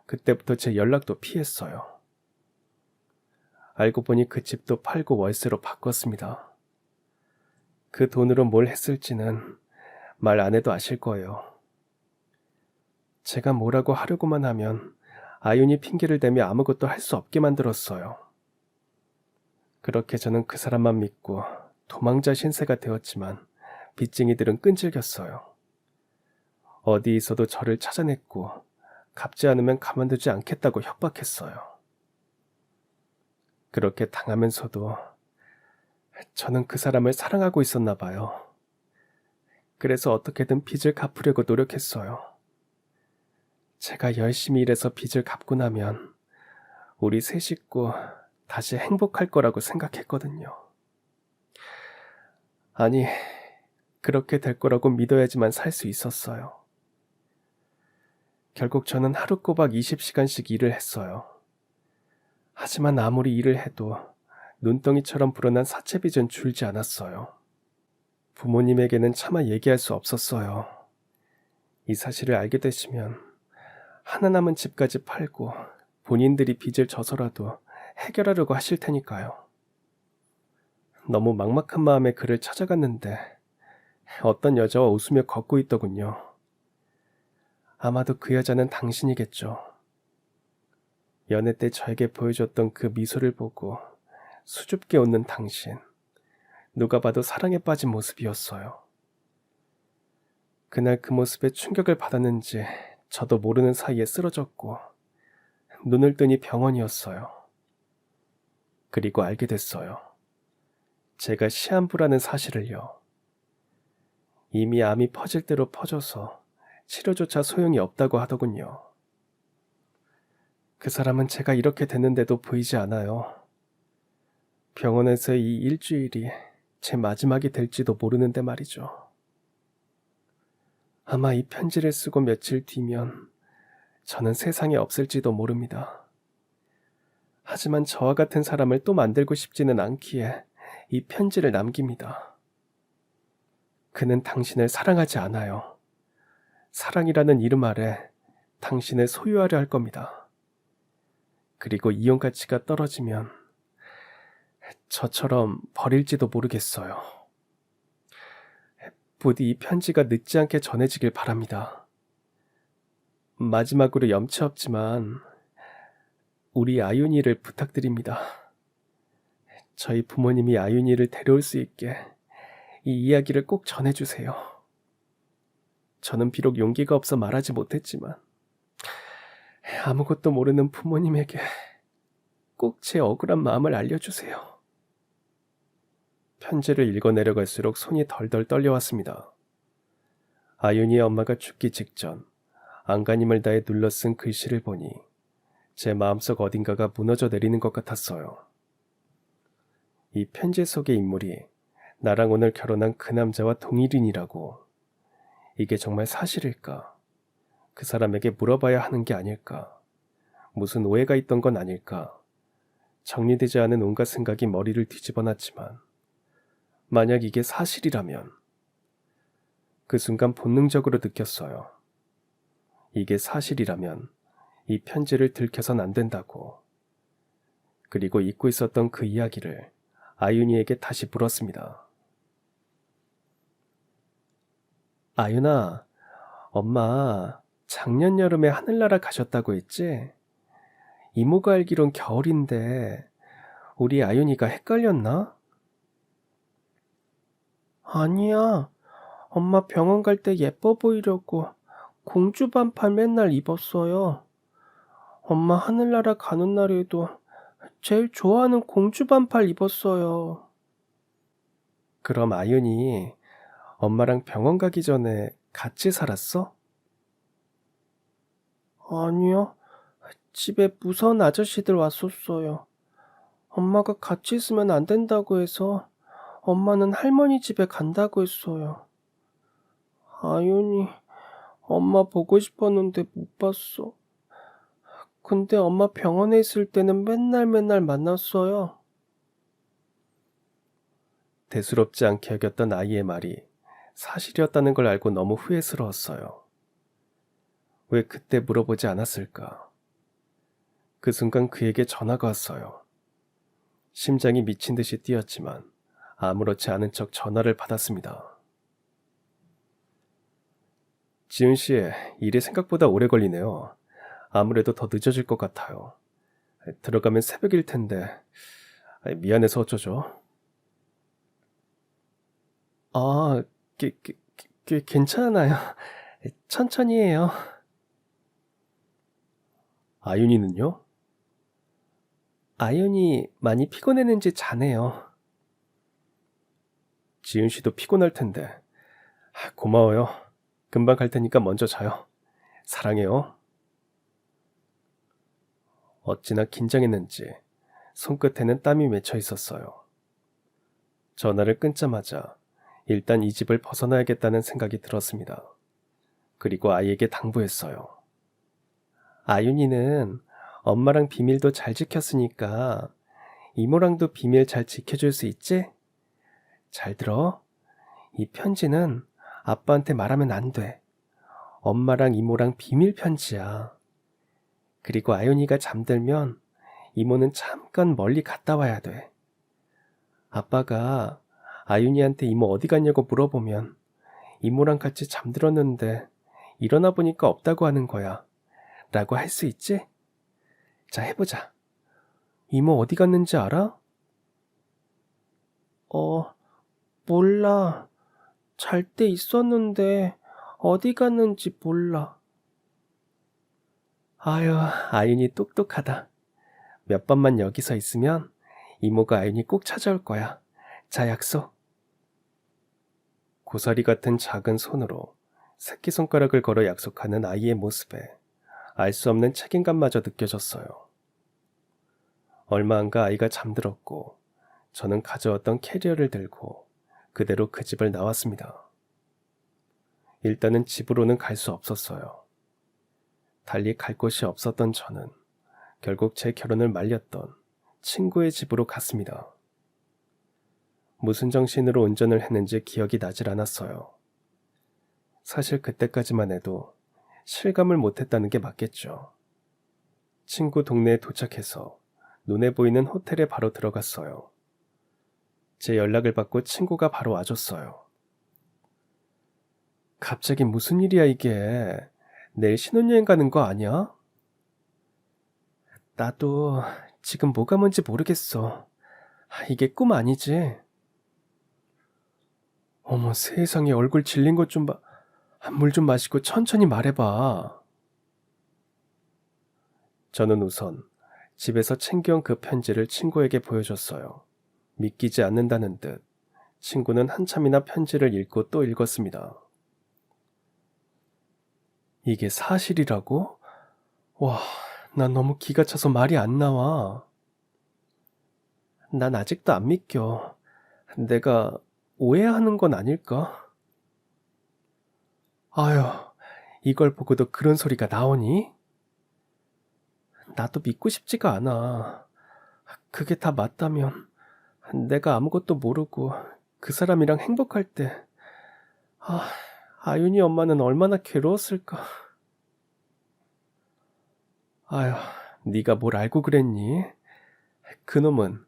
그때부터 제 연락도 피했어요. 알고 보니 그 집도 팔고 월세로 바꿨습니다. 그 돈으로 뭘 했을지는 말 안 해도 아실 거예요. 제가 뭐라고 하려고만 하면 아윤이 핑계를 대며 아무것도 할 수 없게 만들었어요. 그렇게 저는 그 사람만 믿고 도망자 신세가 되었지만 빚쟁이들은 끈질겼어요. 어디 있어도 저를 찾아냈고 갚지 않으면 가만두지 않겠다고 협박했어요. 그렇게 당하면서도 저는 그 사람을 사랑하고 있었나 봐요. 그래서 어떻게든 빚을 갚으려고 노력했어요. 제가 열심히 일해서 빚을 갚고 나면 우리 세 식구 다시 행복할 거라고 생각했거든요. 아니, 그렇게 될 거라고 믿어야지만 살 수 있었어요. 결국 저는 하루 꼬박 20시간씩 일을 했어요. 하지만 아무리 일을 해도 눈덩이처럼 불어난 사채빚은 줄지 않았어요. 부모님에게는 차마 얘기할 수 없었어요. 이 사실을 알게 되시면 하나 남은 집까지 팔고 본인들이 빚을 져서라도 해결하려고 하실 테니까요. 너무 막막한 마음에 그를 찾아갔는데 어떤 여자와 웃으며 걷고 있더군요. 아마도 그 여자는 당신이겠죠. 연애 때 저에게 보여줬던 그 미소를 보고 수줍게 웃는 당신. 누가 봐도 사랑에 빠진 모습이었어요. 그날 그 모습에 충격을 받았는지 저도 모르는 사이에 쓰러졌고 눈을 뜨니 병원이었어요. 그리고 알게 됐어요. 제가 시한부라는 사실을요. 이미 암이 퍼질 대로 퍼져서 치료조차 소용이 없다고 하더군요. 그 사람은 제가 이렇게 됐는데도 보이지 않아요. 병원에서 이 일주일이 제 마지막이 될지도 모르는데 말이죠. 아마 이 편지를 쓰고 며칠 뒤면 저는 세상에 없을지도 모릅니다. 하지만 저와 같은 사람을 또 만들고 싶지는 않기에 이 편지를 남깁니다. 그는 당신을 사랑하지 않아요. 사랑이라는 이름 아래 당신을 소유하려 할 겁니다. 그리고 이용 가치가 떨어지면 저처럼 버릴지도 모르겠어요. 부디 이 편지가 늦지 않게 전해지길 바랍니다. 마지막으로 염치 없지만 우리 아윤이를 부탁드립니다. 저희 부모님이 아윤이를 데려올 수 있게 이 이야기를 꼭 전해주세요. 저는 비록 용기가 없어 말하지 못했지만 아무것도 모르는 부모님에게 꼭 제 억울한 마음을 알려주세요. 편지를 읽어 내려갈수록 손이 덜덜 떨려왔습니다. 아윤이의 엄마가 죽기 직전 안간힘을 다해 눌러 쓴 글씨를 보니 제 마음속 어딘가가 무너져 내리는 것 같았어요. 이 편지 속의 인물이 나랑 오늘 결혼한 그 남자와 동일인이라고. 이게 정말 사실일까? 그 사람에게 물어봐야 하는 게 아닐까? 무슨 오해가 있던 건 아닐까? 정리되지 않은 온갖 생각이 머리를 뒤집어놨지만 만약 이게 사실이라면 그 순간 본능적으로 느꼈어요. 이게 사실이라면 이 편지를 들켜선 안 된다고. 그리고 잊고 있었던 그 이야기를 아윤이에게 다시 물었습니다. 아윤아, 엄마 작년 여름에 하늘나라 가셨다고 했지? 이모가 알기론 겨울인데 우리 아윤이가 헷갈렸나? 아니야. 엄마 병원 갈 때 예뻐 보이려고 공주 반팔 맨날 입었어요. 엄마 하늘나라 가는 날에도 제일 좋아하는 공주 반팔 입었어요. 그럼 아윤이 엄마랑 병원 가기 전에 같이 살았어? 아니요. 집에 무서운 아저씨들 왔었어요. 엄마가 같이 있으면 안 된다고 해서 엄마는 할머니 집에 간다고 했어요. 아윤이 엄마 보고 싶었는데 못 봤어. 근데 엄마 병원에 있을 때는 맨날 만났어요. 대수롭지 않게 여겼던 아이의 말이 사실이었다는 걸 알고 너무 후회스러웠어요. 왜 그때 물어보지 않았을까? 그 순간 그에게 전화가 왔어요. 심장이 미친 듯이 뛰었지만 아무렇지 않은 척 전화를 받았습니다. 지은 씨, 일이 생각보다 오래 걸리네요. 아무래도 더 늦어질 것 같아요. 들어가면 새벽일 텐데 미안해서 어쩌죠? 아, 괜찮아요. 천천히 해요. 아윤이는요? 아윤이 많이 피곤했는지 자네요. 지은 씨도 피곤할 텐데. 고마워요. 금방 갈 테니까 먼저 자요. 사랑해요. 어찌나 긴장했는지 손끝에는 땀이 맺혀 있었어요. 전화를 끊자마자 일단 이 집을 벗어나야겠다는 생각이 들었습니다. 그리고 아이에게 당부했어요. 아윤이는 엄마랑 비밀도 잘 지켰으니까 이모랑도 비밀 잘 지켜줄 수 있지? 잘 들어. 이 편지는 아빠한테 말하면 안 돼. 엄마랑 이모랑 비밀 편지야. 그리고 아윤이가 잠들면 이모는 잠깐 멀리 갔다 와야 돼. 아빠가 아윤이한테 이모 어디 갔냐고 물어보면 이모랑 같이 잠들었는데 일어나 보니까 없다고 하는 거야. 라고 할 수 있지? 자, 해보자. 이모 어디 갔는지 알아? 몰라. 잘 때 있었는데 어디 갔는지 몰라. 아유, 아윤이 똑똑하다. 몇 번만 여기서 있으면 이모가 아윤이 꼭 찾아올 거야. 자, 약속. 고사리 같은 작은 손으로 새끼손가락을 걸어 약속하는 아이의 모습에 알 수 없는 책임감마저 느껴졌어요. 얼마 안가 아이가 잠들었고 저는 가져왔던 캐리어를 들고 그대로 그 집을 나왔습니다. 일단은 집으로는 갈 수 없었어요. 달리 갈 곳이 없었던 저는 결국 제 결혼을 말렸던 친구의 집으로 갔습니다. 무슨 정신으로 운전을 했는지 기억이 나질 않았어요. 사실 그때까지만 해도 실감을 못했다는 게 맞겠죠. 친구 동네에 도착해서 눈에 보이는 호텔에 바로 들어갔어요. 제 연락을 받고 친구가 바로 와줬어요. 갑자기 무슨 일이야 이게? 내일 신혼여행 가는 거 아니야? 나도 지금 뭐가 뭔지 모르겠어. 이게 꿈 아니지? 어머 세상에 얼굴 질린 것 좀 봐. 물 좀 마시고 천천히 말해봐. 저는 우선 집에서 챙겨온 그 편지를 친구에게 보여줬어요. 믿기지 않는다는 듯 친구는 한참이나 편지를 읽고 또 읽었습니다. 이게 사실이라고? 와, 난 너무 기가 차서 말이 안 나와. 난 아직도 안 믿겨. 내가 오해하는 건 아닐까? 아휴, 이걸 보고도 그런 소리가 나오니? 나도 믿고 싶지가 않아. 그게 다 맞다면 내가 아무것도 모르고 그 사람이랑 행복할 때 아윤이 엄마는 얼마나 괴로웠을까. 아휴, 네가 뭘 알고 그랬니? 그놈은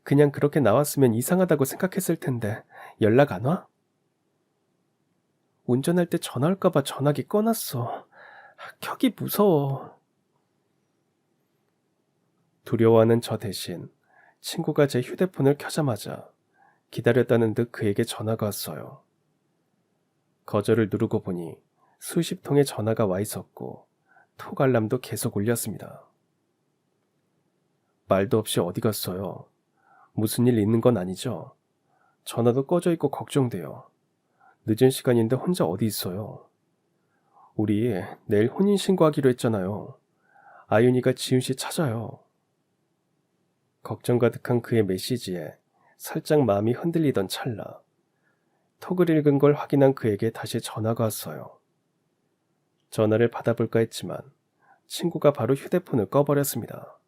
그냥 그렇게 나왔으면 이상하다고 생각했을 텐데 연락 안 와? 운전할 때 전화 올까봐 전화기 꺼놨어. 켜기 무서워. 두려워하는 저 대신 친구가 제 휴대폰을 켜자마자 기다렸다는 듯 그에게 전화가 왔어요. 거절을 누르고 보니 수십 통의 전화가 와 있었고 톡 알람도 계속 울렸습니다. 말도 없이 어디 갔어요? 무슨 일 있는 건 아니죠? 전화도 꺼져 있고 걱정돼요. 늦은 시간인데 혼자 어디 있어요? 우리 내일 혼인신고하기로 했잖아요. 아윤이가 지훈 씨 찾아요. 걱정 가득한 그의 메시지에 살짝 마음이 흔들리던 찰나 톡을 읽은 걸 확인한 그에게 다시 전화가 왔어요. 전화를 받아볼까 했지만 친구가 바로 휴대폰을 꺼버렸습니다.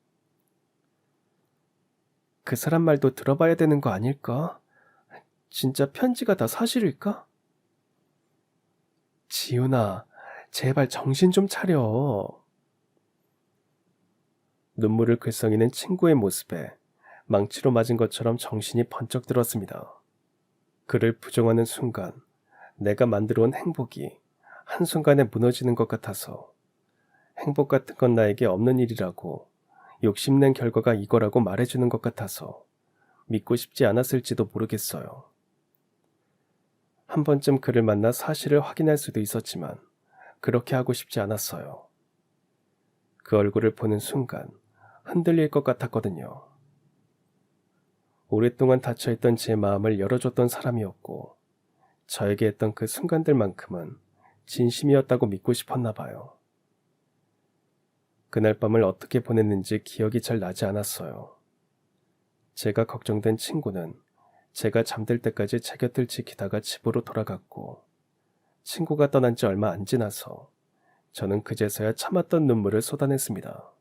그 사람 말도 들어봐야 되는 거 아닐까? 진짜 편지가 다 사실일까? 지훈아, 제발 정신 좀 차려. 눈물을 글썽이는 친구의 모습에 망치로 맞은 것처럼 정신이 번쩍 들었습니다. 그를 부정하는 순간 내가 만들어 온 행복이 한순간에 무너지는 것 같아서 행복 같은 건 나에게 없는 일이라고 욕심낸 결과가 이거라고 말해주는 것 같아서 믿고 싶지 않았을지도 모르겠어요. 한 번쯤 그를 만나 사실을 확인할 수도 있었지만 그렇게 하고 싶지 않았어요. 그 얼굴을 보는 순간 흔들릴 것 같았거든요. 오랫동안 닫혀있던 제 마음을 열어줬던 사람이었고 저에게 했던 그 순간들만큼은 진심이었다고 믿고 싶었나 봐요. 그날 밤을 어떻게 보냈는지 기억이 잘 나지 않았어요. 제가 걱정된 친구는 제가 잠들 때까지 제 곁을 지키다가 집으로 돌아갔고 친구가 떠난 지 얼마 안 지나서 저는 그제서야 참았던 눈물을 쏟아냈습니다.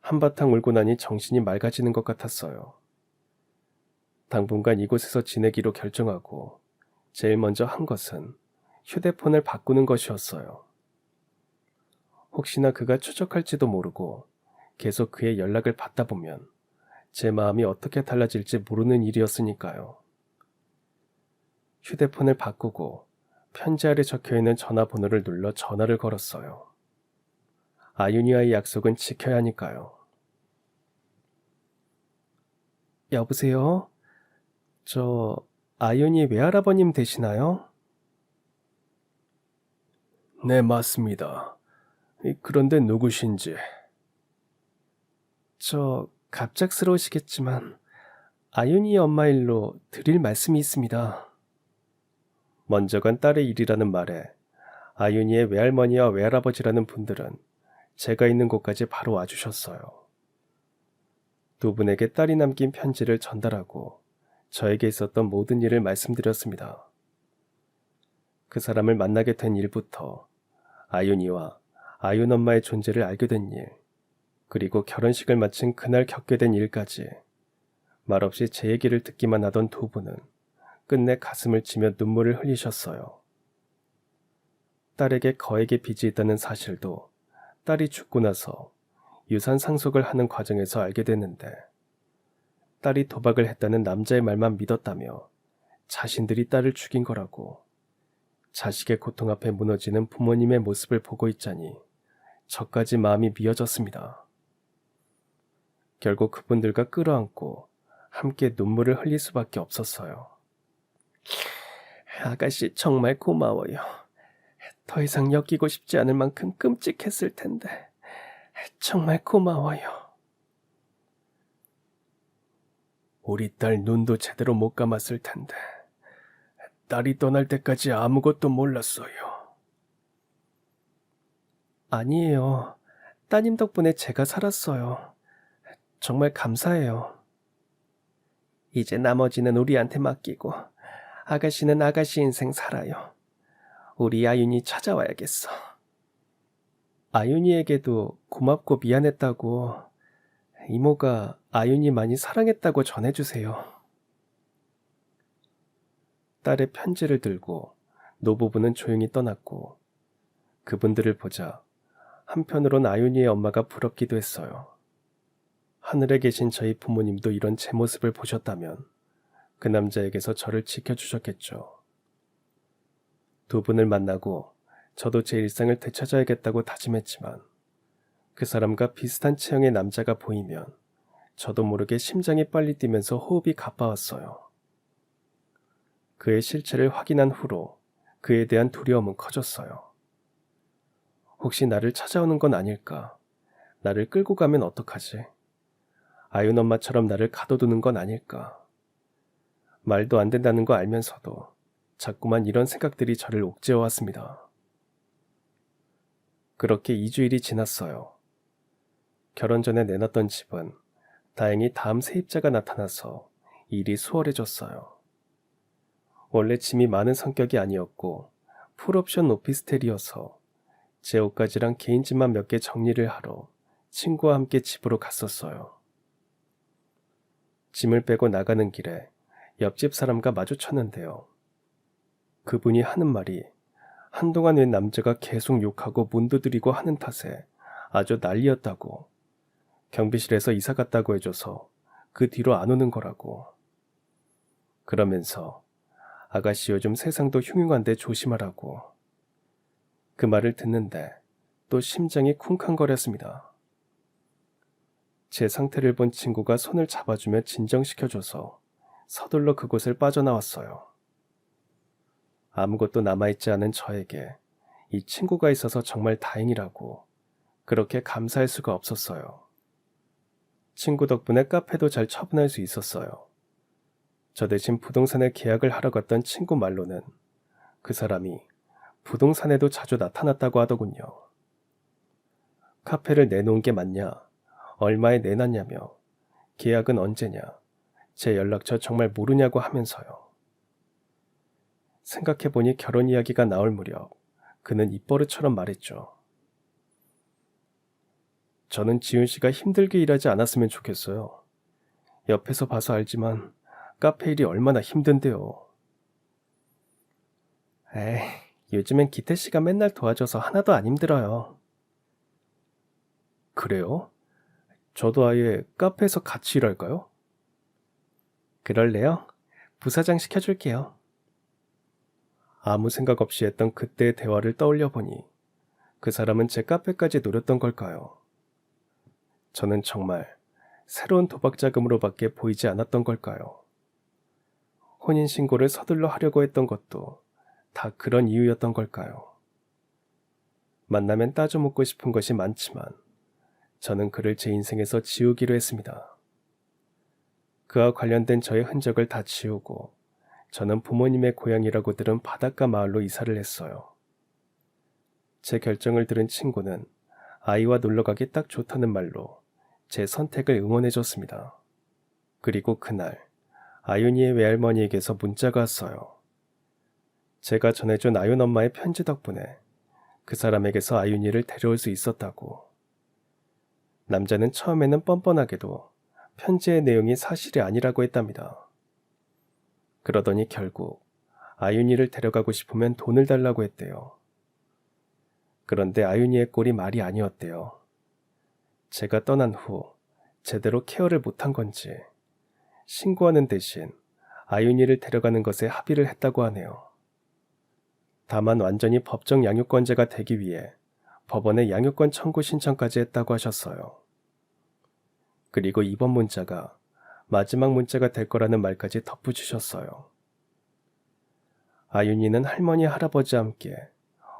한바탕 울고 나니 정신이 맑아지는 것 같았어요. 당분간 이곳에서 지내기로 결정하고 제일 먼저 한 것은 휴대폰을 바꾸는 것이었어요. 혹시나 그가 추적할지도 모르고 계속 그의 연락을 받다 보면 제 마음이 어떻게 달라질지 모르는 일이었으니까요. 휴대폰을 바꾸고 편지 아래 적혀있는 전화번호를 눌러 전화를 걸었어요. 아윤이와의 약속은 지켜야 하니까요. 여보세요? 저 아윤이 외할아버님 되시나요? 네, 맞습니다. 그런데 누구신지? 저 갑작스러우시겠지만 아윤이 엄마 일로 드릴 말씀이 있습니다. 먼저 간 딸의 일이라는 말에 아윤이의 외할머니와 외할아버지라는 분들은 제가 있는 곳까지 바로 와주셨어요. 두 분에게 딸이 남긴 편지를 전달하고 저에게 있었던 모든 일을 말씀드렸습니다. 그 사람을 만나게 된 일부터 아윤이와 아윤 엄마의 존재를 알게 된 일, 그리고 결혼식을 마친 그날 겪게 된 일까지 말없이 제 얘기를 듣기만 하던 두 분은 끝내 가슴을 치며 눈물을 흘리셨어요. 딸에게 거액의 빚이 있다는 사실도 딸이 죽고 나서 유산 상속을 하는 과정에서 알게 됐는데 딸이 도박을 했다는 남자의 말만 믿었다며 자신들이 딸을 죽인 거라고 자식의 고통 앞에 무너지는 부모님의 모습을 보고 있자니 저까지 마음이 미어졌습니다. 결국 그분들과 끌어안고 함께 눈물을 흘릴 수밖에 없었어요. 아가씨 정말 고마워요. 더 이상 엮이고 싶지 않을 만큼 끔찍했을 텐데 정말 고마워요. 우리 딸 눈도 제대로 못 감았을 텐데 딸이 떠날 때까지 아무것도 몰랐어요. 아니에요. 따님 덕분에 제가 살았어요. 정말 감사해요. 이제 나머지는 우리한테 맡기고 아가씨는 아가씨 인생 살아요. 우리 아윤이 찾아와야겠어. 아윤이에게도 고맙고 미안했다고 이모가 아윤이 많이 사랑했다고 전해주세요. 딸의 편지를 들고 노부부는 조용히 떠났고 그분들을 보자 한편으론 아윤이의 엄마가 부럽기도 했어요. 하늘에 계신 저희 부모님도 이런 제 모습을 보셨다면 그 남자에게서 저를 지켜주셨겠죠. 두 분을 만나고 저도 제 일상을 되찾아야겠다고 다짐했지만 그 사람과 비슷한 체형의 남자가 보이면 저도 모르게 심장이 빨리 뛰면서 호흡이 가빠웠어요. 그의 실체를 확인한 후로 그에 대한 두려움은 커졌어요. 혹시 나를 찾아오는 건 아닐까? 나를 끌고 가면 어떡하지? 아윤 엄마처럼 나를 가둬두는 건 아닐까? 말도 안 된다는 거 알면서도 자꾸만 이런 생각들이 저를 옥죄어왔습니다. 그렇게 2주일이 지났어요. 결혼 전에 내놨던 집은 다행히 다음 세입자가 나타나서 일이 수월해졌어요. 원래 짐이 많은 성격이 아니었고 풀옵션 오피스텔이어서 제 옷가지랑 개인 짐만 몇 개 정리를 하러 친구와 함께 집으로 갔었어요. 짐을 빼고 나가는 길에 옆집 사람과 마주쳤는데요. 그분이 하는 말이 한동안 웬 남자가 계속 욕하고 문두드리고 하는 탓에 아주 난리였다고, 경비실에서 이사 갔다고 해줘서 그 뒤로 안 오는 거라고. 그러면서 아가씨 요즘 세상도 흉흉한데 조심하라고. 그 말을 듣는데 또 심장이 쿵쾅거렸습니다. 제 상태를 본 친구가 손을 잡아주며 진정시켜줘서 서둘러 그곳을 빠져나왔어요. 아무것도 남아있지 않은 저에게 이 친구가 있어서 정말 다행이라고 그렇게 감사할 수가 없었어요. 친구 덕분에 카페도 잘 처분할 수 있었어요. 저 대신 부동산에 계약을 하러 갔던 친구 말로는 그 사람이 부동산에도 자주 나타났다고 하더군요. 카페를 내놓은 게 맞냐, 얼마에 내놨냐며, 계약은 언제냐, 제 연락처 정말 모르냐고 하면서요. 생각해보니 결혼 이야기가 나올 무렵 그는 입버릇처럼 말했죠. 저는 지훈 씨가 힘들게 일하지 않았으면 좋겠어요. 옆에서 봐서 알지만 카페 일이 얼마나 힘든데요. 에이, 요즘엔 기태 씨가 맨날 도와줘서 하나도 안 힘들어요. 그래요? 저도 아예 카페에서 같이 일할까요? 그럴래요? 부사장 시켜줄게요. 아무 생각 없이 했던 그때의 대화를 떠올려 보니 그 사람은 제 카페까지 노렸던 걸까요? 저는 정말 새로운 도박 자금으로밖에 보이지 않았던 걸까요? 혼인신고를 서둘러 하려고 했던 것도 다 그런 이유였던 걸까요? 만나면 따져 묻고 싶은 것이 많지만 저는 그를 제 인생에서 지우기로 했습니다. 그와 관련된 저의 흔적을 다 지우고 저는 부모님의 고향이라고 들은 바닷가 마을로 이사를 했어요. 제 결정을 들은 친구는 아이와 놀러가기 딱 좋다는 말로 제 선택을 응원해줬습니다. 그리고 그날 아윤이의 외할머니에게서 문자가 왔어요. 제가 전해준 아윤 엄마의 편지 덕분에 그 사람에게서 아윤이를 데려올 수 있었다고. 남자는 처음에는 뻔뻔하게도 편지의 내용이 사실이 아니라고 했답니다. 그러더니 결국 아윤이를 데려가고 싶으면 돈을 달라고 했대요. 그런데 아윤이의 꼴이 말이 아니었대요. 제가 떠난 후 제대로 케어를 못한 건지 신고하는 대신 아윤이를 데려가는 것에 합의를 했다고 하네요. 다만 완전히 법정 양육권자가 되기 위해 법원에 양육권 청구 신청까지 했다고 하셨어요. 그리고 이번 문자가 마지막 문자가 될 거라는 말까지 덧붙이셨어요. 아윤이는 할머니, 할아버지와 함께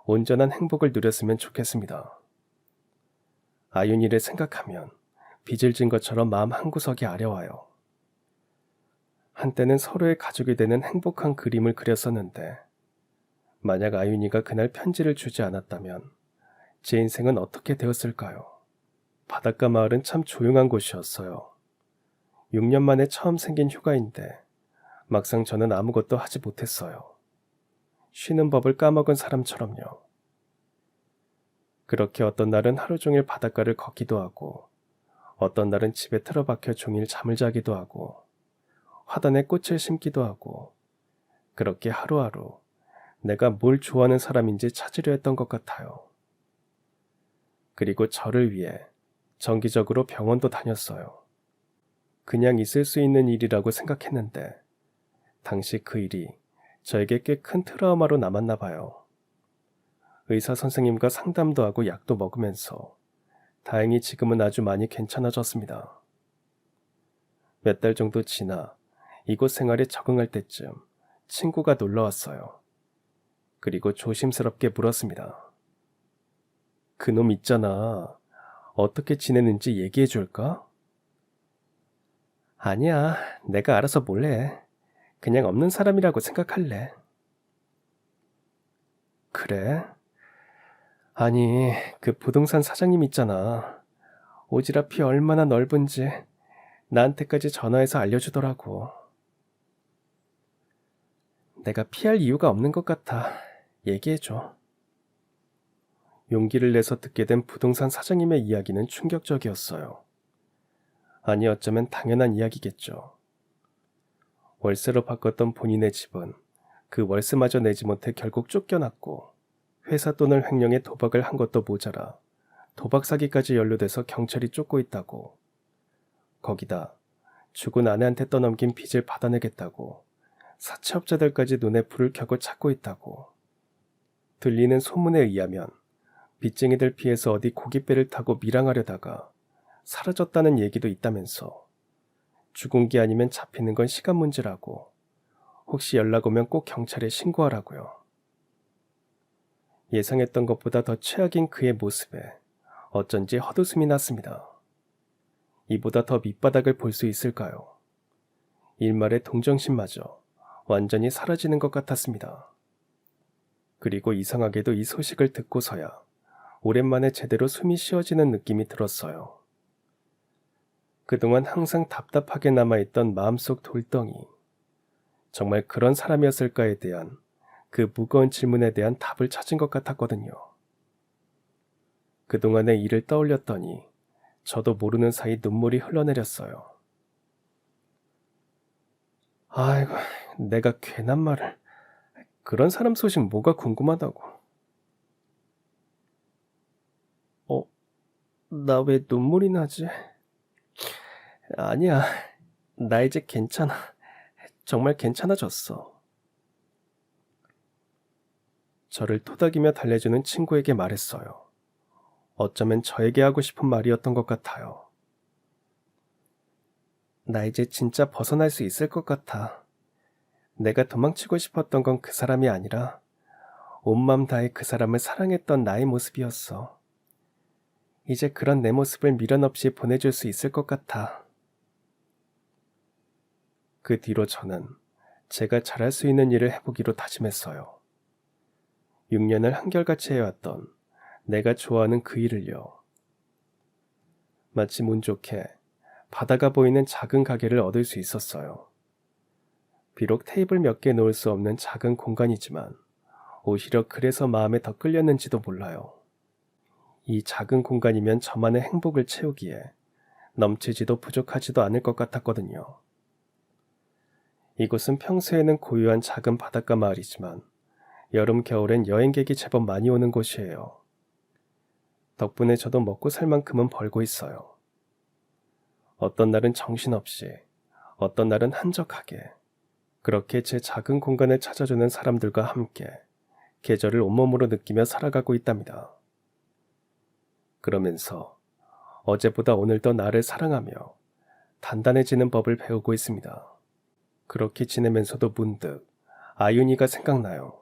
온전한 행복을 누렸으면 좋겠습니다. 아윤이를 생각하면 빚을 진 것처럼 마음 한구석이 아려와요. 한때는 서로의 가족이 되는 행복한 그림을 그렸었는데 만약 아윤이가 그날 편지를 주지 않았다면 제 인생은 어떻게 되었을까요? 바닷가 마을은 참 조용한 곳이었어요. 6년 만에 처음 생긴 휴가인데 막상 저는 아무것도 하지 못했어요. 쉬는 법을 까먹은 사람처럼요. 그렇게 어떤 날은 하루 종일 바닷가를 걷기도 하고 어떤 날은 집에 틀어박혀 종일 잠을 자기도 하고 화단에 꽃을 심기도 하고 그렇게 하루하루 내가 뭘 좋아하는 사람인지 찾으려 했던 것 같아요. 그리고 저를 위해 정기적으로 병원도 다녔어요. 그냥 있을 수 있는 일이라고 생각했는데 당시 그 일이 저에게 꽤 큰 트라우마로 남았나 봐요. 의사 선생님과 상담도 하고 약도 먹으면서 다행히 지금은 아주 많이 괜찮아졌습니다. 몇 달 정도 지나 이곳 생활에 적응할 때쯤 친구가 놀러 왔어요. 그리고 조심스럽게 물었습니다. 그놈 있잖아. 어떻게 지내는지 얘기해 줄까? 아니야, 내가 알아서 몰래. 그냥 없는 사람이라고 생각할래. 그래? 아니, 그 부동산 사장님 있잖아. 오지랖이 얼마나 넓은지 나한테까지 전화해서 알려주더라고. 내가 피할 이유가 없는 것 같아. 얘기해줘. 용기를 내서 듣게 된 부동산 사장님의 이야기는 충격적이었어요. 아니, 어쩌면 당연한 이야기겠죠. 월세로 바꿨던 본인의 집은 그 월세마저 내지 못해 결국 쫓겨났고 회사 돈을 횡령해 도박을 한 것도 모자라 도박 사기까지 연루돼서 경찰이 쫓고 있다고. 거기다 죽은 아내한테 떠넘긴 빚을 받아내겠다고 사채업자들까지 눈에 불을 켜고 찾고 있다고. 들리는 소문에 의하면 빚쟁이들 피해서 어디 고깃배를 타고 밀항하려다가 사라졌다는 얘기도 있다면서. 죽은 게 아니면 잡히는 건 시간 문제라고. 혹시 연락 오면 꼭 경찰에 신고하라고요. 예상했던 것보다 더 최악인 그의 모습에 어쩐지 헛웃음이 났습니다. 이보다 더 밑바닥을 볼 수 있을까요? 일말의 동정심마저 완전히 사라지는 것 같았습니다. 그리고 이상하게도 이 소식을 듣고서야 오랜만에 제대로 숨이 쉬어지는 느낌이 들었어요. 그동안 항상 답답하게 남아있던 마음속 돌덩이. 정말 그런 사람이었을까에 대한 그 무거운 질문에 대한 답을 찾은 것 같았거든요. 그동안의 일을 떠올렸더니 저도 모르는 사이 눈물이 흘러내렸어요. 아이고, 내가 괜한 말을. 그런 사람 소식 뭐가 궁금하다고. 나 왜 눈물이 나지? 아니야, 나 이제 괜찮아. 정말 괜찮아졌어. 저를 토닥이며 달래주는 친구에게 말했어요. 어쩌면 저에게 하고 싶은 말이었던 것 같아요. 나 이제 진짜 벗어날 수 있을 것 같아. 내가 도망치고 싶었던 건 그 사람이 아니라 온 맘 다해 그 사람을 사랑했던 나의 모습이었어. 이제 그런 내 모습을 미련 없이 보내줄 수 있을 것 같아. 그 뒤로 저는 제가 잘할 수 있는 일을 해보기로 다짐했어요. 6년을 한결같이 해왔던 내가 좋아하는 그 일을요. 마침 운 좋게 바다가 보이는 작은 가게를 얻을 수 있었어요. 비록 테이블 몇 개 놓을 수 없는 작은 공간이지만 오히려 그래서 마음에 더 끌렸는지도 몰라요. 이 작은 공간이면 저만의 행복을 채우기에 넘치지도 부족하지도 않을 것 같았거든요. 이곳은 평소에는 고요한 작은 바닷가 마을이지만 여름, 겨울엔 여행객이 제법 많이 오는 곳이에요. 덕분에 저도 먹고 살 만큼은 벌고 있어요. 어떤 날은 정신없이, 어떤 날은 한적하게, 그렇게 제 작은 공간을 찾아주는 사람들과 함께 계절을 온몸으로 느끼며 살아가고 있답니다. 그러면서 어제보다 오늘 더 나를 사랑하며 단단해지는 법을 배우고 있습니다. 그렇게 지내면서도 문득 아윤이가 생각나요.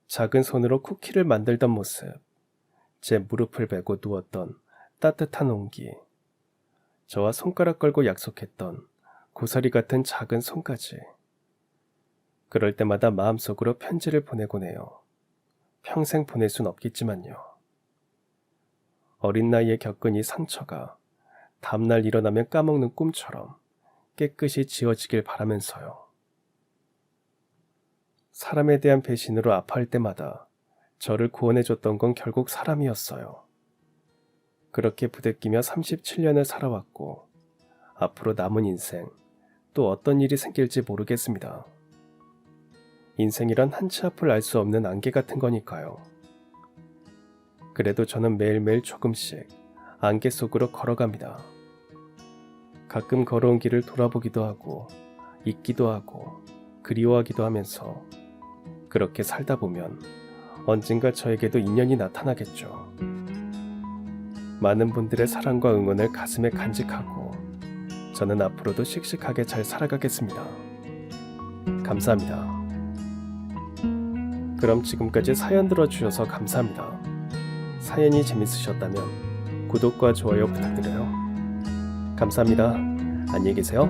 작은 손으로 쿠키를 만들던 모습, 제 무릎을 베고 누웠던 따뜻한 온기, 저와 손가락 걸고 약속했던 고사리 같은 작은 손까지. 그럴 때마다 마음속으로 편지를 보내곤 해요. 평생 보낼 순 없겠지만요. 어린 나이에 겪은 이 상처가 다음날 일어나면 까먹는 꿈처럼 깨끗이 지워지길 바라면서요. 사람에 대한 배신으로 아파할 때마다 저를 구원해줬던 건 결국 사람이었어요. 그렇게 부대끼며 37년을 살아왔고 앞으로 남은 인생 또 어떤 일이 생길지 모르겠습니다. 인생이란 한치 앞을 알 수 없는 안개 같은 거니까요. 그래도 저는 매일매일 조금씩 안개 속으로 걸어갑니다. 가끔 걸어온 길을 돌아보기도 하고 잊기도 하고 그리워하기도 하면서 그렇게 살다 보면 언젠가 저에게도 인연이 나타나겠죠. 많은 분들의 사랑과 응원을 가슴에 간직하고 저는 앞으로도 씩씩하게 잘 살아가겠습니다. 감사합니다. 그럼 지금까지 사연 들어주셔서 감사합니다. 사연이 재밌으셨다면 구독과 좋아요 부탁드려요. 감사합니다. 안녕히 계세요.